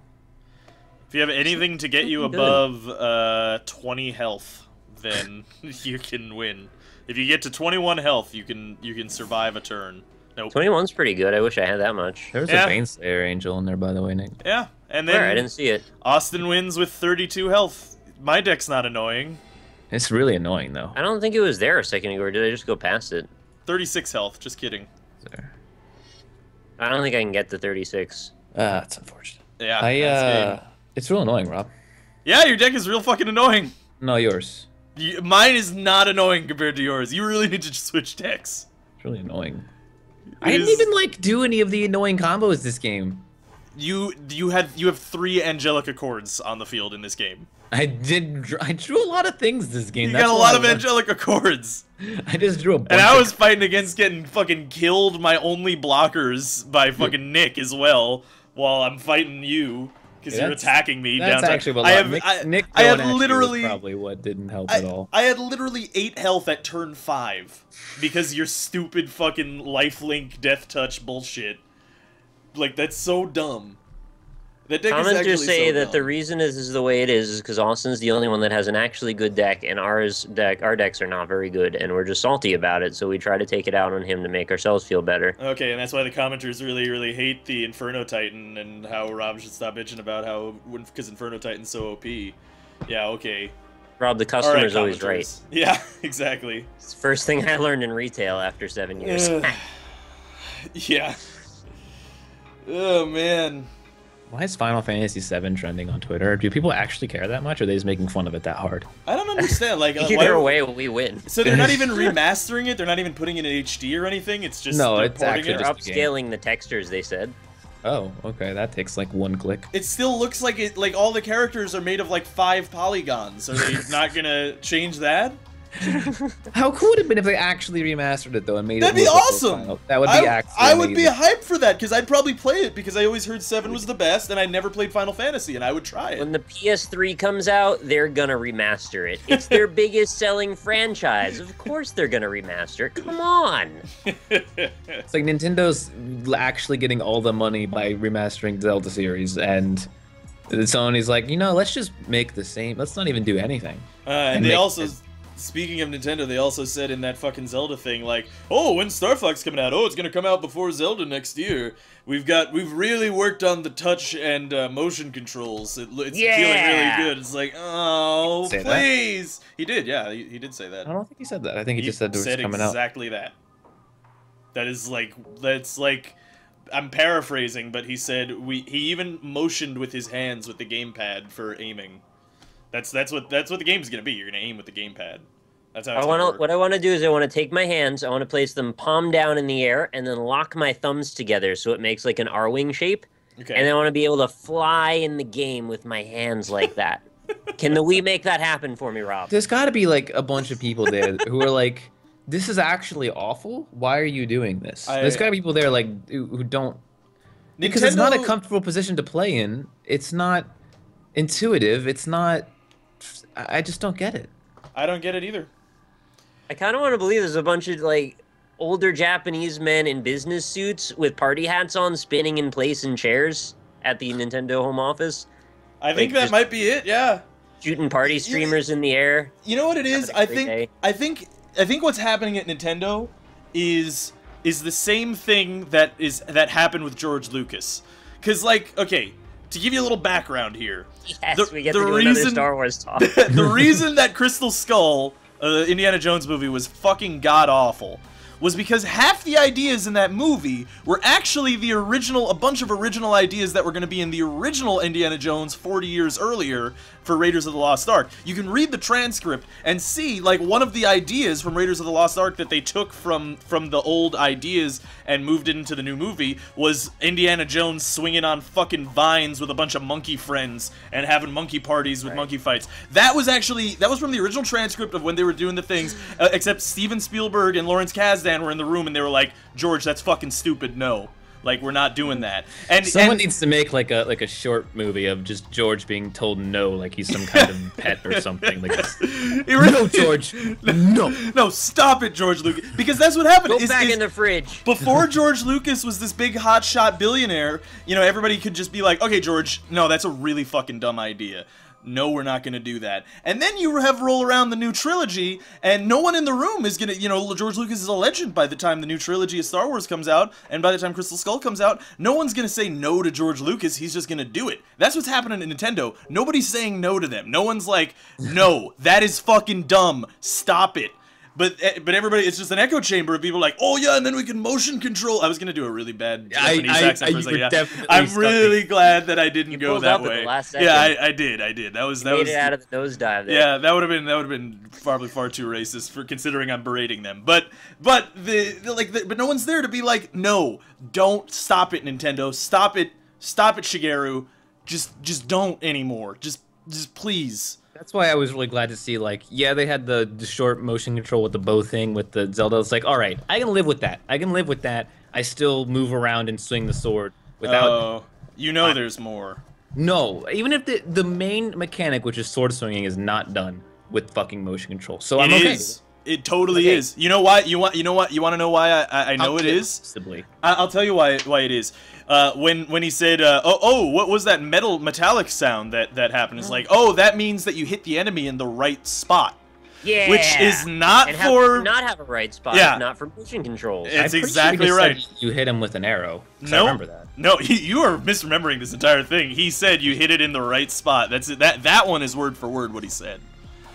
If you have anything to get you above 20 health, then you can win. If you get to 21 health, you can survive a turn. Nope. 21's pretty good. I wish I had that much. There's a Baneslayer Angel in there, by the way, Nick. Yeah, and then I didn't see it. Austin wins with 32 health. My deck's not annoying. It's really annoying, though. I don't think it was there a second ago, or did I just go past it? 36 health, just kidding. There. I don't think I can get the 36. That's unfortunate. Yeah, it's real annoying, Rob. Yeah, your deck is real fucking annoying. No, yours. Mine is not annoying compared to yours. You really need to switch decks. It's really annoying. I didn't even like do any of the annoying combos this game. You have 3 Angelica chords on the field in this game. I drew a lot of things this game. You got a lot of Angelica chords. I just drew a bunch. And I was fighting against getting fucking killed my only blockers by fucking Nick as well, while I'm fighting you because you're attacking me. That's downtown. actually what Nick I had literally probably what didn't help at all. I had literally 8 health at turn 5 because your stupid fucking lifelink death touch bullshit. Like, that's so dumb. That deck Commenters is say so that dumb. the reason this is the way it is because Austin's the only one that has an actually good deck, and our decks are not very good, and we're just salty about it. So we try to take it out on him to make ourselves feel better. Okay, and that's why the commenters really, really hate the Inferno Titan and how Rob should stop bitching about how because Inferno Titan's so OP. Yeah, okay. Rob, the customer's always right. Yeah, exactly. It's the first thing I learned in retail after 7 years. Yeah. Oh man. Why is Final Fantasy VII trending on Twitter? Do people actually care that much, or are they just making fun of it that hard? I don't understand. Like, either way, we win. So they're not even remastering it. They're not even putting it in HD or anything. It's just it's actually they're upscaling the textures. They said. Oh, okay. That takes like 1 click. It still looks like it. Like all the characters are made of like 5 polygons. Are they not gonna change that? How cool would it have been if they actually remastered it though and made That'd it be awesome. Profile? That would be actually I would amazing. be hyped for that because I'd probably play it because I always heard 7 was the best and I never played Final Fantasy and I would try it. When the PS3 comes out, they're gonna remaster it. It's their biggest selling franchise. Of course they're gonna remaster it. Come on. It's like Nintendo's actually getting all the money by remastering Zelda series, and Sony's like, you know, let's just make the same. Let's not even do anything. And they also. Speaking of Nintendo, they also said in that fucking Zelda thing, like, oh, when's Star Fox coming out? Oh, it's gonna come out before Zelda next year. We've really worked on the touch and motion controls. It's feeling really good. It's like, oh, please. That? He did, yeah, he did say that. I don't think he said that. I think he just said it was coming out. Exactly that. That's like, I'm paraphrasing, but he said he even motioned with his hands with the gamepad for aiming. That's what the game's gonna be. You're gonna aim with the gamepad. That's how it's gonna work. What I want to do is I want to take my hands, I want to place them palm down in the air, and then lock my thumbs together so it makes like an R-wing shape. Okay. And I want to be able to fly in the game with my hands like that. Can the Wii make that happen for me, Rob? There's got to be like a bunch of people there who are like, this is actually awful. Why are you doing this? There's got to be people there like who don't. Because it's not a comfortable position to play in. It's not intuitive. It's not. I just don't get it. I don't get it either. I kind of want to believe there's a bunch of like older Japanese men in business suits with party hats on, spinning in place in chairs at the Nintendo home office. I think that might be it. Yeah. Shooting party streamers in the air. You know what it is? I think what's happening at Nintendo is the same thing that happened with George Lucas. Cause like, okay. To give you a little background here, yes, we get to do another Star Wars talk. The reason that Crystal Skull, Indiana Jones movie, was fucking god-awful was because half the ideas in that movie were actually a bunch of original ideas that were going to be in the original Indiana Jones 40 years earlier for Raiders of the Lost Ark. You can read the transcript and see, like, one of the ideas from Raiders of the Lost Ark that they took from the old ideas and moved it into the new movie was Indiana Jones swinging on fucking vines with a bunch of monkey friends and having monkey parties with monkey fights. That was from the original transcript of when they were doing the things, except Steven Spielberg and Lawrence Kasdan were in the room and they were like, George, that's fucking stupid, no. Like, we're not doing that. And someone needs to make like a short movie of just George being told no, like he's some kind of pet or something. Like, no, George, no, no, stop it, George Lucas, because that's what happened. Go back in the fridge. Before George Lucas was this big hotshot billionaire, you know, everybody could just be like, okay, George, no, that's a really fucking dumb idea. No, we're not going to do that. And then you have roll around the new trilogy, and no one in the room is going to, you know, George Lucas is a legend by the time the new trilogy of Star Wars comes out, and by the time Crystal Skull comes out, no one's going to say no to George Lucas, he's just going to do it. That's what's happening at Nintendo. Nobody's saying no to them. No one's like, no, that is fucking dumb, stop it. But everybody, it's just an echo chamber of people like, oh yeah, and then we can motion control. I was gonna do a really bad Japanese accent for a second. Yeah. I'm really glad that I didn't go that way. Yeah, I did. That was made it out of the nosedive there. Yeah, that would have been probably far too racist for considering I'm berating them. But no one's there to be like, no, don't stop it, Nintendo. Stop it, Shigeru. Just don't anymore. Just please. That's why I was really glad to see, like, yeah, they had the short motion control with the bow thing with the Zelda. It's like, all right, I can live with that. I still move around and swing the sword without... Oh, you know there's more. No, even if the main mechanic, which is sword swinging, is not done with fucking motion control. So I'm okay. It totally is. You know why? You want to know why I know it is? Possibly. I'll tell you why it is. When he said, what was that metallic sound that happened? It's like, oh, that means that you hit the enemy in the right spot. Yeah. Which is not and not have a right spot. Yeah. Not for motion controls. It's exactly right. You hit him with an arrow. No, I remember that. No, you are misremembering this entire thing. He said you hit it in the right spot. That's it. That one is word for word what he said.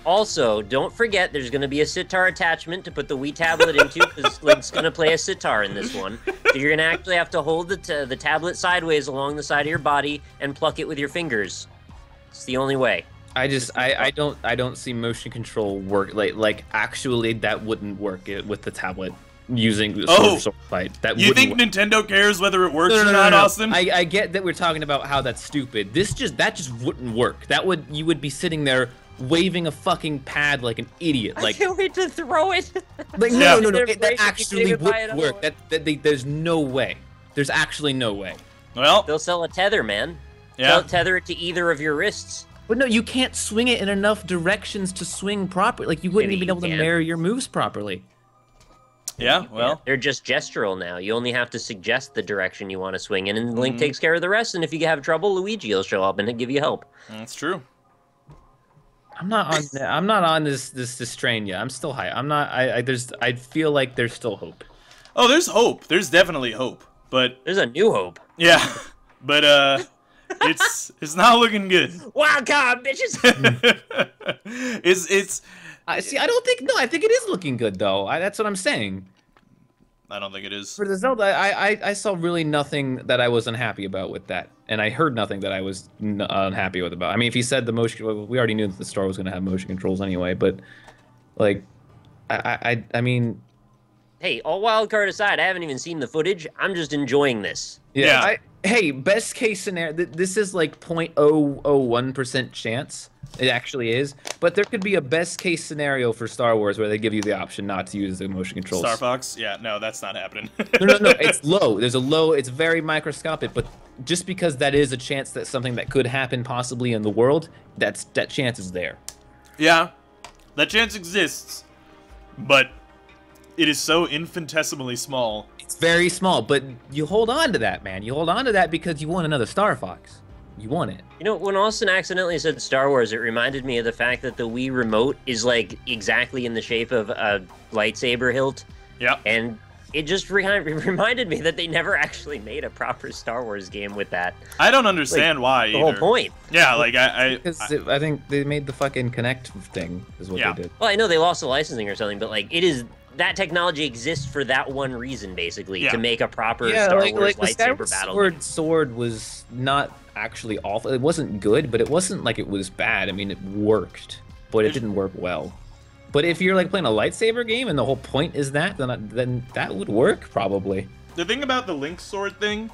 Also, don't forget there's going to be a sitar attachment to put the Wii tablet into, because Link's going to play a sitar in this one. So you're going to actually have to hold the tablet sideways along the side of your body and pluck it with your fingers. It's the only way. I don't see motion control work. Like actually that wouldn't work with the tablet using the sword fight. That you think work. Nintendo cares whether it works or not, Austin? I get that we're talking about how that's stupid. That just wouldn't work. You would be sitting there waving a fucking pad like an idiot. Like, I can't wait to throw it. Like no, that actually wouldn't work. There's no way. There's actually no way. Well, they'll sell a tether, man. Yeah. They'll tether it to either of your wrists. But no, you can't swing it in enough directions to swing properly. Like you wouldn't even be able to mirror your moves properly. Yeah, well, they're just gestural now. You only have to suggest the direction you want to swing in, and Link takes care of the rest. And if you have trouble, Luigi will show up and give you help. That's true. I'm not on this train yet. I'm still high. I'm not. I feel like there's still hope. Oh, there's hope. There's definitely hope. But there's a new hope. Yeah, but it's not looking good. Wild card, bitches. it's. See, I don't think. No, I think it is looking good though. That's what I'm saying. I don't think it is. For the Zelda, I saw really nothing that I was unhappy about with that, and I heard nothing that I was unhappy with about. I mean, if he said the motion, we already knew that the Star was going to have motion controls anyway. But like, I mean, hey, all wild card aside, I haven't even seen the footage. I'm just enjoying this. Yeah. Hey, best case scenario. This is like 0.001% chance. It actually is, but there could be a best case scenario for Star Wars where they give you the option not to use the motion controls. Star Fox? Yeah, no, that's not happening. No, it's low. There's a low, it's very microscopic, but just because that is a chance that something that could happen possibly in the world, that chance is there. Yeah, that chance exists, but it is so infinitesimally small. It's very small, but you hold on to that, man. You hold on to that because you want another Star Fox. You want it. You know, when Austin accidentally said Star Wars, it reminded me of the fact that the Wii remote is like exactly in the shape of a lightsaber hilt. Yeah. And it just reminded me that they never actually made a proper Star Wars game with that. I don't understand why the whole point. Yeah, like I think they made the fucking Connect thing is what they did. Well, I know they lost the licensing or something, but like it is that technology exists for that one reason, basically, Yeah. to make a proper Star Wars the lightsaber Skyward battle. Sword was not actually awful. It wasn't good, but it wasn't like it was bad. I mean, it worked, but it didn't work well. But if you're like playing a lightsaber game and the whole point is that, then that would work probably. The thing about the Link sword thing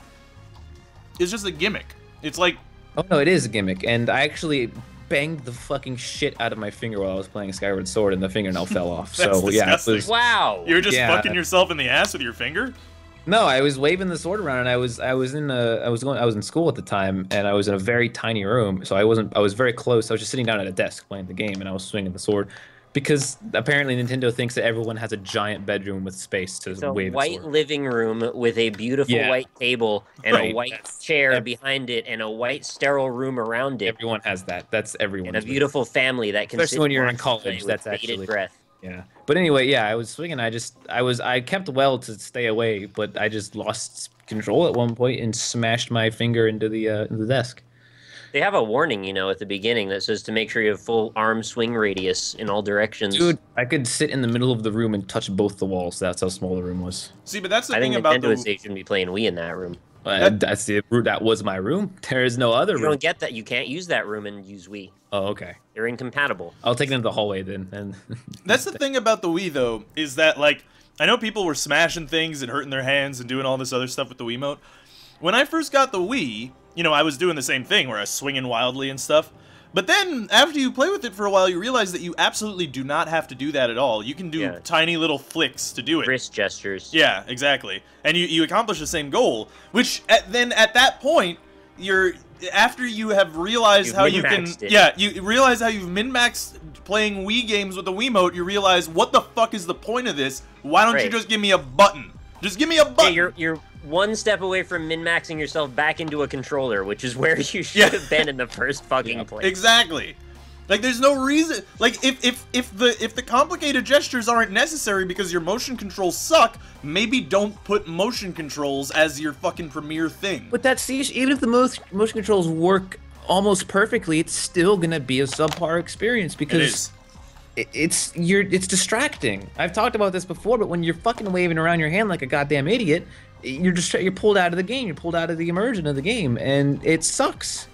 is just a gimmick. It's like, Oh no, it is a gimmick, and I actually banged the fucking shit out of my finger while I was playing Skyward Sword, and the fingernail fell off. That's So yeah, it disgusting. was, Wow. you were just Yeah. fucking yourself in the ass with your finger? no, I was waving the sword around, and I was in school at the time, and I was in a very tiny room, so I was very close. I was just sitting down at a desk playing the game, and I was swinging the sword. Because apparently Nintendo thinks that everyone has a giant bedroom with space to It's a wave a white sword. living room with a beautiful Yeah. white table and a Right. white That's chair ev- behind it and a white sterile room around it Everyone has that. That's everyone. and a beautiful family that can Especially sit when you're and in watch college, play with that's bated actually- breath. Yeah. But anyway, yeah, I was swinging. I kept well to stay away, but I just lost control at one point and smashed my finger into the desk. They have a warning, you know, at the beginning that says to make sure you have full arm swing radius in all directions. Dude, I could sit in the middle of the room and touch both the walls. That's how small the room was. See, but that's the I thing think about Nintendo the... would say you shouldn't be playing Wii in that room. That's the room. That was my room. There is no other You room. don't get that. You can't use that room and use Wii. Oh, okay. They're incompatible. I'll take it into the hallway then. And That's the thing about the Wii, though, is that, like, I know people were smashing things and hurting their hands and doing all this other stuff with the Wiimote. When I first got the Wii, you know, I was doing the same thing where I was swinging wildly and stuff. But then, after you play with it for a while, you realize that you absolutely do not have to do that at all. You can do Yeah. tiny little flicks to do it. Wrist gestures. Yeah, exactly. And you accomplish the same goal, which then at that point, after you have realized You've how you can... min-maxed it. Yeah, you realize how you've min-maxed playing Wii games with the Wiimote, you realize, what the fuck is the point of this? Why don't you Right. just give me a button? Just give me a Yeah, button! you're one step away from min-maxing yourself back into a controller, which is where you should Yeah. have been in the first fucking place. Exactly. Like, there's no reason... Like, if the complicated gestures aren't necessary because your motion controls suck, maybe don't put motion controls as your fucking premier thing. But that's the issue. Even if the motion controls work almost perfectly, it's still gonna be a subpar experience because it's distracting. I've talked about this before, but when you're fucking waving around your hand like a goddamn idiot, you're pulled out of the game. You're pulled out of the immersion of the game, and it sucks.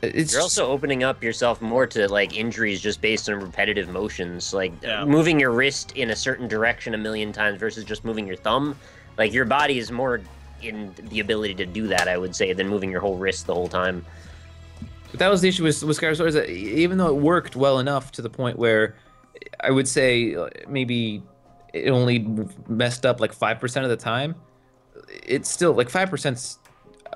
It's You're also opening up yourself more to like injuries just based on repetitive motions, like Yeah. moving your wrist in a certain direction a million times versus just moving your thumb. Like your body is more in the ability to do that, I would say, than moving your whole wrist the whole time. But that was the issue with Skyward Sword, is that even though it worked well enough to the point where I would say maybe it only messed up like 5% of the time, it's still like 5%.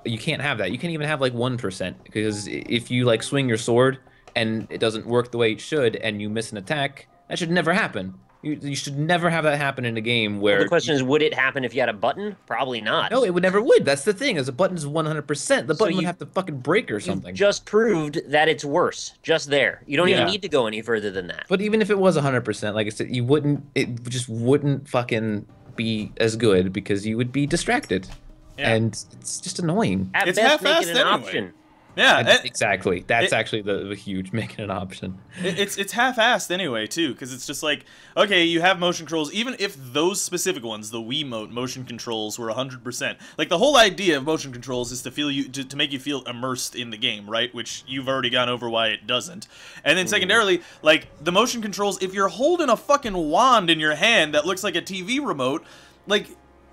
You can't have that. You can't even have like 1%, because if you like swing your sword and it doesn't work the way it should and you miss an attack, that should never happen. You should never have that happen in a game where... Well, the question is, would it happen if you had a button? Probably not. No, it would never would. That's the thing, is a button is 100%. The button would you- have to fucking break or You something. just proved that it's worse, just there. You don't even Yeah. need to go any further than that. But even if it was 100%, like I said, it just wouldn't fucking be as good because you would be distracted. Yeah. And it's just annoying. At It's best, make half-assed it an anyway. option. Yeah, Exactly. That's actually the huge making an option. it's half-assed anyway too, because it's just like, okay, you have motion controls. Even if those specific ones, the Wiimote motion controls, were 100%, like the whole idea of motion controls is to make you feel immersed in the game, right? Which you've already gone over why it doesn't. And then secondarily, like the motion controls, if you're holding a fucking wand in your hand that looks like a TV remote, like,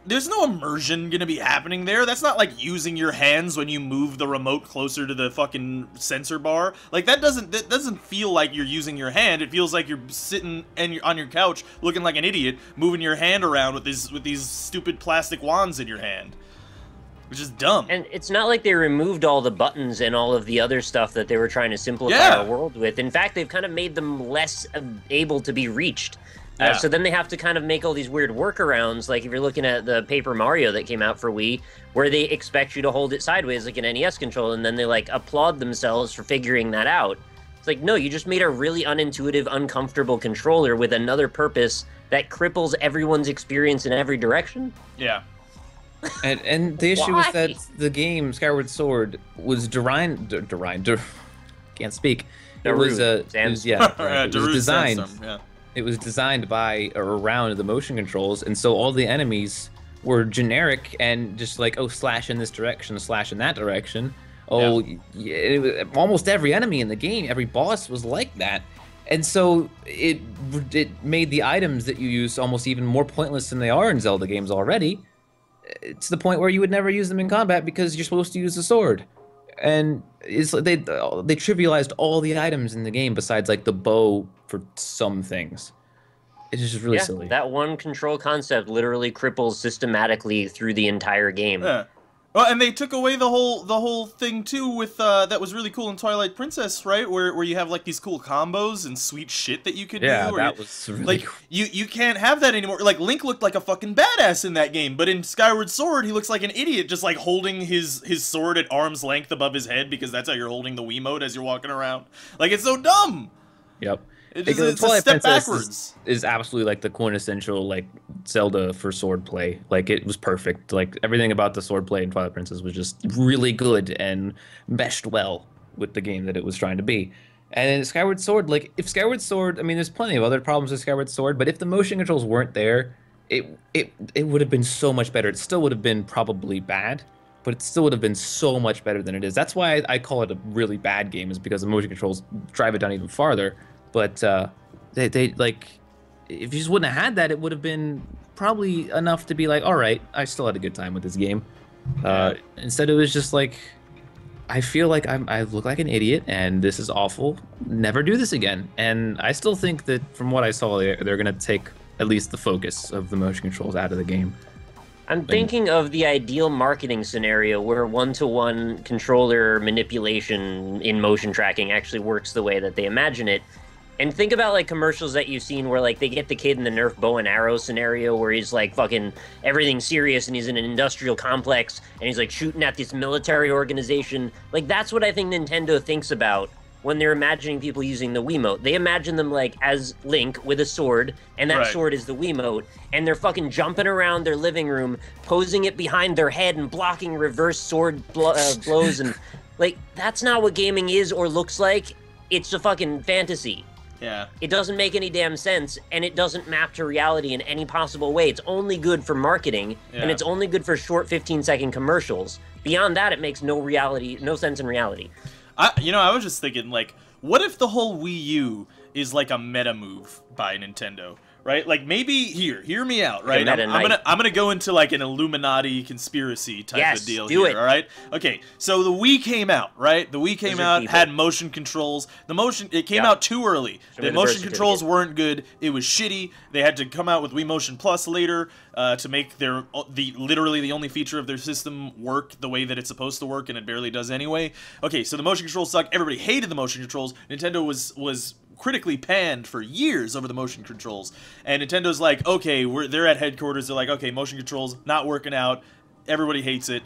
there's no immersion gonna be happening there. That's not like using your hands when you move the remote closer to the fucking sensor bar. Like that doesn't feel like you're using your hand. It feels like you're sitting and you're on your couch looking like an idiot, moving your hand around with these stupid plastic wands in your hand, which is dumb. And it's not like they removed all the buttons and all of the other stuff that they were trying to simplify Yeah. our world with. In fact, they've kind of made them less able to be reached. Yeah. So then they have to kind of make all these weird workarounds, like if you're looking at the Paper Mario that came out for Wii, where they expect you to hold it sideways like an NES controller, and then they like applaud themselves for figuring that out. It's like, no, you just made a really unintuitive, uncomfortable controller with another purpose that cripples everyone's experience in every direction. Yeah. And the issue Why? is that the game Skyward Sword was can't speak. It was Daru, it was, yeah, right. It was Daru's designed. Sandstorm, yeah. it was designed by or around the motion controls, and so all the enemies were generic and just like, oh, slash in this direction, slash in that direction. Oh, yeah, almost every enemy in the game, every boss was like that. And so it made the items that you use almost even more pointless than they are in Zelda games already, to the point where you would never use them in combat because you're supposed to use the sword. And they trivialized all the items in the game besides like the bow for some things. It's just really silly. That one control concept literally cripples systematically through the entire game. Yeah. Well, and they took away the whole thing too with that was really cool in Twilight Princess, right? Where you have like these cool combos and sweet shit that you could do. Yeah, that was really like cool. you can't have that anymore. Like Link looked like a fucking badass in that game, but in Skyward Sword he looks like an idiot, just like holding his sword at arm's length above his head because that's how you're holding the Wiimote as you're walking around. Like it's so dumb. Yep. It's a step backwards. Is absolutely like the quintessential like Zelda for sword play. Like it was perfect. Like everything about the sword play in Twilight Princess was just really good and meshed well with the game that it was trying to be. And in Skyward Sword, like if Skyward Sword, I mean, there's plenty of other problems with Skyward Sword, but if the motion controls weren't there, it would have been so much better. It still would have been probably bad, but it still would have been so much better than it is. That's why I call it a really bad game, is because the motion controls drive it down even farther. But they like, if you just wouldn't have had that, it would have been probably enough to be like, all right, I still had a good time with this game. Instead, it was just like, I feel like I look like an idiot, and this is awful. Never do this again. And I still think that from what I saw, they're gonna take at least the focus of the motion controls out of the game. I'm thinking of the ideal marketing scenario where one-to-one controller manipulation in motion tracking actually works the way that they imagine it. And think about like commercials that you've seen where like they get the kid in the Nerf bow and arrow scenario where he's like fucking everything's serious and he's in an industrial complex and he's like shooting at this military organization. Like that's what I think Nintendo thinks about when they're imagining people using the Wiimote. They imagine them like as Link with a sword, and that sword is the Wiimote, and they're fucking jumping around their living room, posing it behind their head and blocking reverse sword blows, and like that's not what gaming is or looks like. It's a fucking fantasy. Yeah. It doesn't make any damn sense, and it doesn't map to reality in any possible way. It's only good for marketing, and it's only good for short 15-second commercials. Beyond that, it makes no sense in reality. I was just thinking, like, what if the whole Wii U is like a meta move by Nintendo? Right, like maybe hear me out, right? I'm gonna go into like an Illuminati conspiracy type of deal here, all right? Okay, so the Wii came out, right? The Wii came out, had motion controls. It came out too early. The motion controls weren't good. It was shitty. They had to come out with Wii Motion Plus later to make literally the only feature of their system work the way that it's supposed to work, and it barely does anyway. Okay, so the motion controls suck. Everybody hated the motion controls. Nintendo was critically panned for years over the motion controls, and Nintendo's like, okay, they're at headquarters, they're like, okay, motion controls not working out, everybody hates it,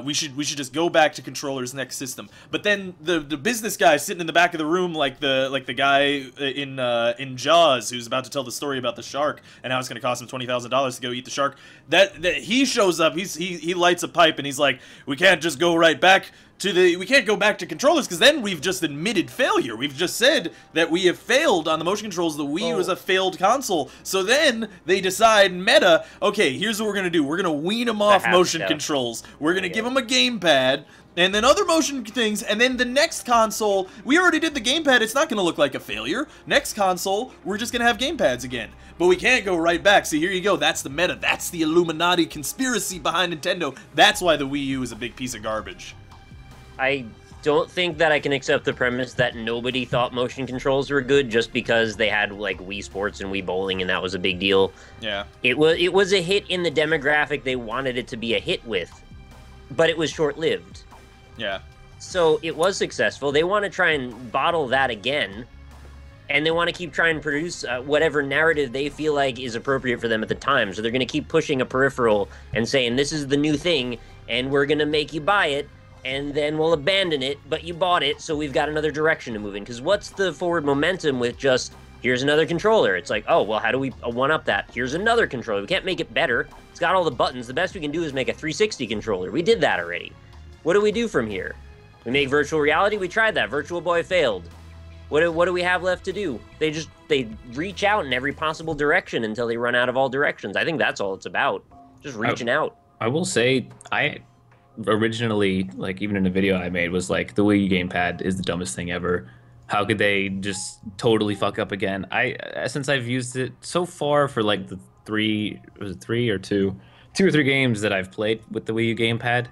we should just go back to controllers next system. But then the business guy sitting in the back of the room, like the guy in Jaws who's about to tell the story about the shark and how it's going to cost him $20,000 to go eat the shark, that he shows up, he lights a pipe and he's like, we can't just go right back we can't go back to controllers, because then we've just admitted failure. We've just said that we have failed on the motion controls. The Wii was a failed console. So then they decide, meta, okay, here's what we're going to do. We're going to wean them off motion controls. We're going to give them a gamepad, and then other motion things, and then the next console, we already did the gamepad. It's not going to look like a failure. Next console, we're just going to have gamepads again. But we can't go right back. So here you go. That's the meta. That's the Illuminati conspiracy behind Nintendo. That's why the Wii U is a big piece of garbage. I don't think that I can accept the premise that nobody thought motion controls were good just because they had like Wii Sports and Wii Bowling and that was a big deal. Yeah. It was a hit in the demographic they wanted it to be a hit with, but it was short-lived. Yeah. So it was successful. They want to try and bottle that again, and they want to keep trying to produce whatever narrative they feel like is appropriate for them at the time. So they're going to keep pushing a peripheral and saying, this is the new thing, and we're going to make you buy it, and then we'll abandon it, but you bought it, so we've got another direction to move in. Because what's the forward momentum with just, here's another controller? It's like, oh, well, how do we one-up that? Here's another controller. We can't make it better. It's got all the buttons. The best we can do is make a 360 controller. We did that already. What do we do from here? We make virtual reality? We tried that. Virtual Boy failed. What do we have left to do? They reach out in every possible direction until they run out of all directions. I think that's all it's about. Just reaching out. I will say, I originally, like, even in a video I made, was like, the Wii U gamepad is the dumbest thing ever. How could they just totally fuck up again? Since I've used it so far for like the two or three games that I've played with the Wii U gamepad,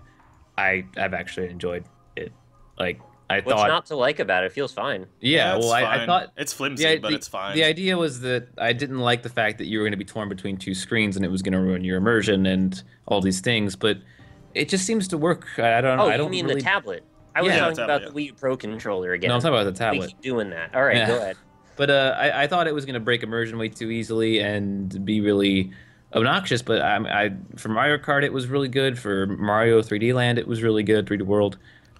I've actually enjoyed it. Like, What's not to like about it? It feels fine. Yeah, well, I thought it's flimsy, but it's fine. The idea was that I didn't like the fact that you were going to be torn between two screens and it was going to ruin your immersion and all these things, but it just seems to work. I don't. Oh, I don't you mean really... the tablet? I was talking about the Wii U Pro controller again. No, I'm talking about the tablet. We keep doing that. All right, go ahead. But I thought it was going to break immersion way too easily and be really obnoxious. But for Mario Kart, it was really good. For Mario 3D Land, it was really good. 3D World,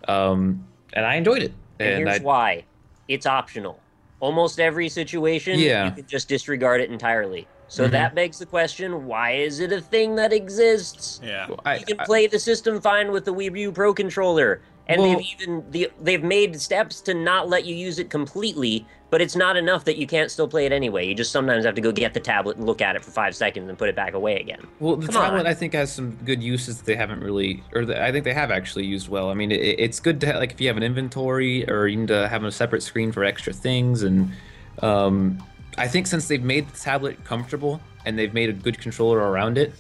and I enjoyed it. And here's why. It's optional. Almost every situation, you can just disregard it entirely. So that begs the question, why is it a thing that exists? Yeah. You can play the system fine with the Wii U Pro controller. And they've made steps to not let you use it completely, but it's not enough that you can't still play it anyway. You just sometimes have to go get the tablet and look at it for 5 seconds and put it back away again. Well, the tablet, I think, has some good uses that they haven't really, I think they have actually used well. I mean, it's good to, like, if you have an inventory or you need to have a separate screen for extra things. And I think since they've made the tablet comfortable and they've made a good controller around it,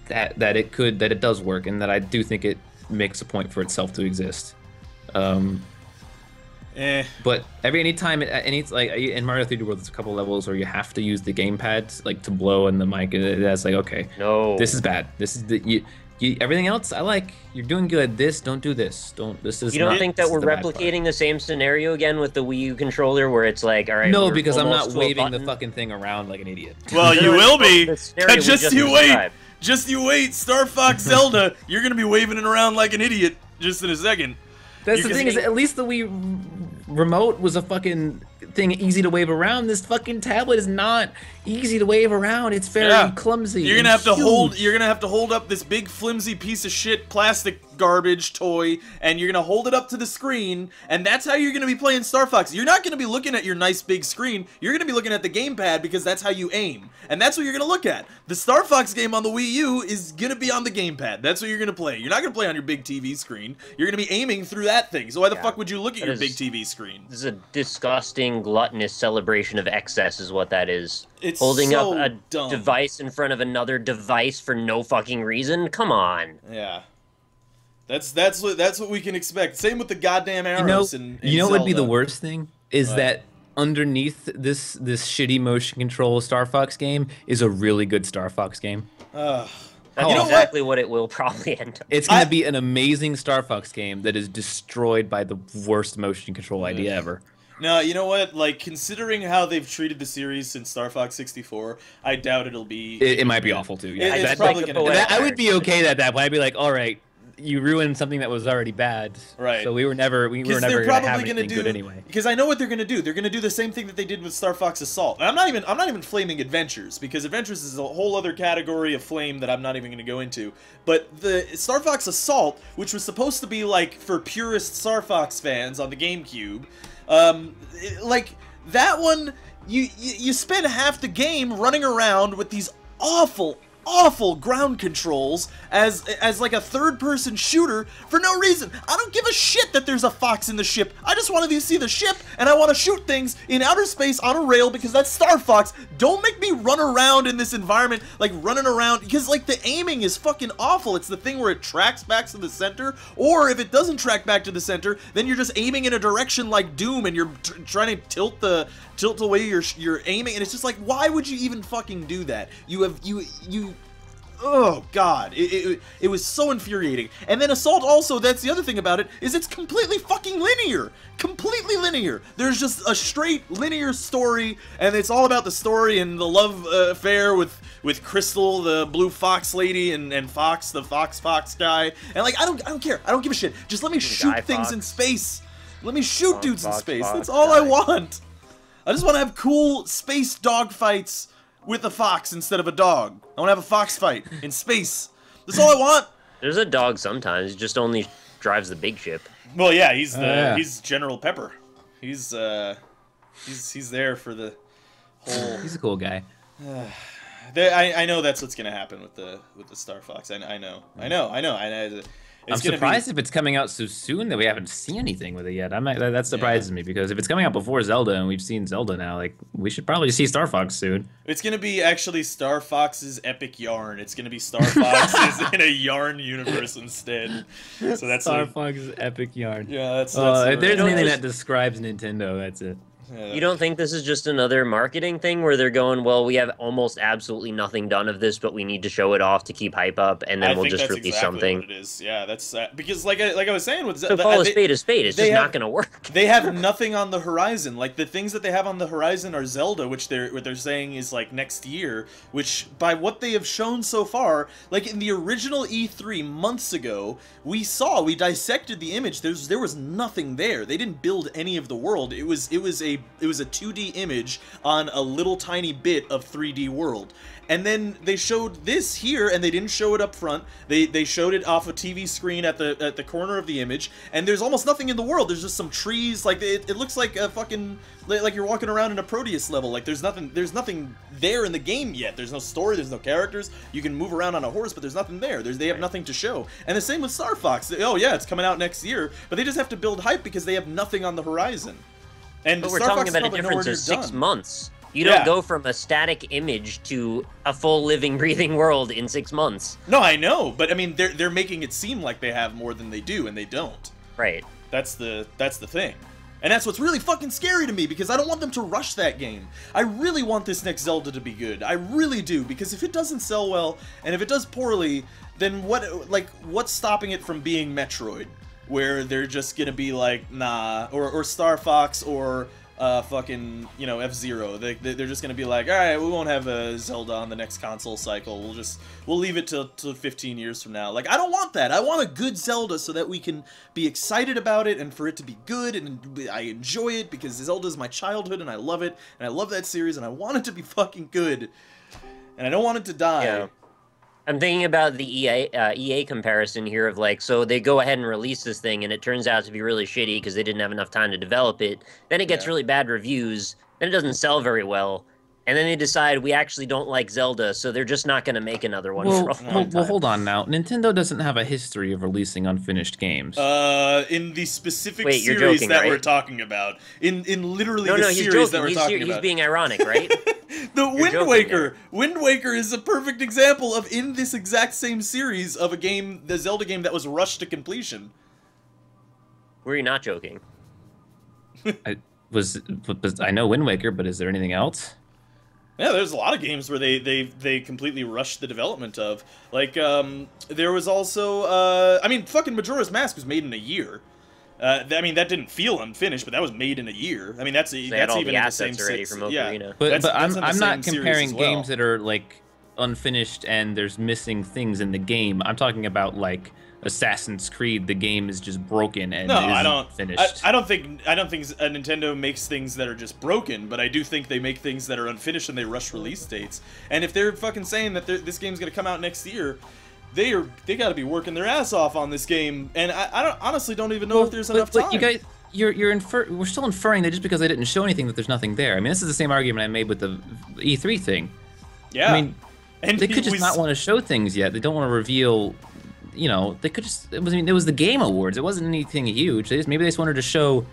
that it does work, and that I do think it makes a point for itself to exist. But anytime like in Mario 3D World, there's a couple levels where you have to use the gamepad like to blow in the mic, and that's like, okay, no, this is bad. This is everything else I like. You're doing good. Don't do this. This is. You don't think that we're replicating the same scenario again with the Wii U controller, where it's like, all right, no, because I'm not waving the fucking thing around like an idiot. Well, you will be. Just you wait. Just you wait. Star Fox Zelda, you're gonna be waving it around like an idiot just in a second. That's the thing, is at least the Wii remote was a fucking thing easy to wave around. This fucking tablet is not easy to wave around. It's very clumsy. You're gonna have to hold up this big flimsy piece of shit plastic garbage toy, and you're gonna hold it up to the screen, and that's how you're gonna be playing Star Fox. You're not gonna be looking at your nice big screen. You're gonna be looking at the gamepad, because that's how you aim, and that's what you're gonna look at. The Star Fox game on the Wii U is gonna be on the gamepad. That's what you're gonna play. You're not gonna play on your big TV screen. You're gonna be aiming through that thing. So why the fuck would you look at your big TV screen? This is a disgusting, gluttonous celebration of excess, is what that is. It's holding so up a dumb. device in front of another device for no fucking reason. Come on. Yeah. That's what we can expect. Same with the goddamn arrows. You know what would be the worst thing is that underneath this shitty motion control Star Fox game is a really good Star Fox game. That's exactly what it will probably end up. It's going to be an amazing Star Fox game that is destroyed by the worst motion control idea ever. No, you know what? Like, considering how they've treated the series since Star Fox 64, I doubt it'll be. It might be awful too. Yeah, it's probably gonna. I would be okay at that point. I'd be like, all right, you ruined something that was already bad. Right. So we were never going to have anything good anyway. Because I know what they're going to do. They're going to do the same thing that they did with Star Fox Assault. And I'm not even flaming Adventures, because Adventures is a whole other category of flame that I'm not even going to go into. But the Star Fox Assault, which was supposed to be like for purist Star Fox fans on the GameCube, like that one, you spend half the game running around with these awful ground controls as like a third-person shooter for no reason. I don't give a shit that there's a fox in the ship. I just want to see the ship, and I want to shoot things in outer space on a rail, because that's Star Fox. Don't make me run around in this environment, like running around, because like the aiming is fucking awful. It's the thing where it tracks back to the center, or if it doesn't track back to the center, then you're just aiming in a direction like Doom, and you're trying to tilt the way you're aiming, and it's just like, why would you even fucking do that? Oh god, it was so infuriating. And then Assault also, that's the other thing about it, is it's completely fucking linear. Completely linear. There's just a straight linear story, and it's all about the story and the love affair with Crystal, the blue fox lady, and Fox, the fox guy. And like, I don't care. I don't give a shit. Just let me shoot things in space. Let me shoot dudes in space. That's all I want. I just want to have cool space dogfights with a fox instead of a dog. I want to have a fox fight in space. That's all I want. There's a dog sometimes, he just only drives the big ship. Well, yeah, he's General Pepper. He's He's there for the whole. He's a cool guy. I know that's what's gonna happen with the Star Fox. I know. I'm surprised if it's coming out so soon that we haven't seen anything with it yet. That surprises me, because if it's coming out before Zelda and we've seen Zelda now, like, we should probably see Star Fox soon. It's gonna be actually Star Fox's epic yarn. It's gonna be Star Fox's in a yarn universe instead. So that's Star Fox's epic yarn. Yeah, that's if there's anything that describes Nintendo, that's it. Yeah. You don't think this is just another marketing thing where they're going, well, we have almost absolutely nothing done of this, but we need to show it off to keep hype up, and then we'll just release something? What it is. Yeah, that's because like I was saying with So Zelda, call a spade a spade. It's just not going to work. They have nothing on the horizon. Like the things that they have on the horizon are Zelda, which they're saying is like next year. Which by what they have shown so far, like in the original E3 months ago, we dissected the image. There was nothing there. They didn't build any of the world. It was a 2D image on a little tiny bit of 3D world. And then they showed this here, and they didn't show it up front. They showed it off a TV screen at the corner of the image, and there's almost nothing in the world. There's just some trees. Like it looks like a fucking like you're walking around in a Proteus level. Like there's nothing there in the game yet. There's no story. There's no characters. You can move around on a horse, but there's nothing there. They have nothing to show. And the same with Star Fox. Oh yeah, it's coming out next year, but they just have to build hype because they have nothing on the horizon. And but we're Star talking Fox about a difference of 6 done. months. You don't go from a static image to a full living, breathing world in 6 months. No, I know, but I mean, they're making it seem like they have more than they do, and they don't. Right. That's the thing. And that's what's really fucking scary to me, because I don't want them to rush that game. I really want this next Zelda to be good. I really do, because if it doesn't sell well, and if it does poorly, then what's stopping it from being Metroid? Where they're just gonna be like, nah, or Star Fox, or fucking, you know, F-Zero. They're just gonna be like, alright, we won't have a Zelda on the next console cycle. We'll leave it till 15 years from now. Like, I don't want that. I want a good Zelda so that we can be excited about it and for it to be good, and I enjoy it because Zelda is my childhood and I love it, and I love that series, and I want it to be fucking good. And I don't want it to die. Yeah. I'm thinking about the EA comparison here of like, so they go ahead and release this thing, and it turns out to be really shitty because they didn't have enough time to develop it. Then it gets really bad reviews. Then it doesn't sell very well. And then they decide we actually don't like Zelda, so they're just not going to make another one for a long time. Well, hold on now. Nintendo doesn't have a history of releasing unfinished games. In the specific series joking, that right? we're talking about. In literally No, the he's series joking. that we're talking about. He's being ironic, right? Wind Waker. Wind Waker is a perfect example of in this exact same series of a game, the Zelda game that was rushed to completion. Were you not joking? I know Wind Waker, but is there anything else? Yeah, there's a lot of games where they completely rushed the development of. Like, there was also, I mean, fucking Majora's Mask was made in a year. I mean, that didn't feel unfinished, but that was made in a year. I mean, that's even in the same already from Ocarina. But I'm not comparing games that are like unfinished and there's missing things in the game. I'm talking about like Assassin's Creed. The game is just broken and isn't finished. I don't think Nintendo makes things that are just broken, but I do think they make things that are unfinished and they rush release dates. And if they're fucking saying that this game's gonna come out next year, they got to be working their ass off on this game. And I honestly don't even know if there's enough time. But you guys, we're still inferring that just because they didn't show anything that there's nothing there. I mean, this is the same argument I made with the E3 thing. Yeah. I mean, they could just not want to show things yet. They don't want to reveal. You know, they could just. It was the Game Awards. It wasn't anything huge. Maybe they just wanted to show,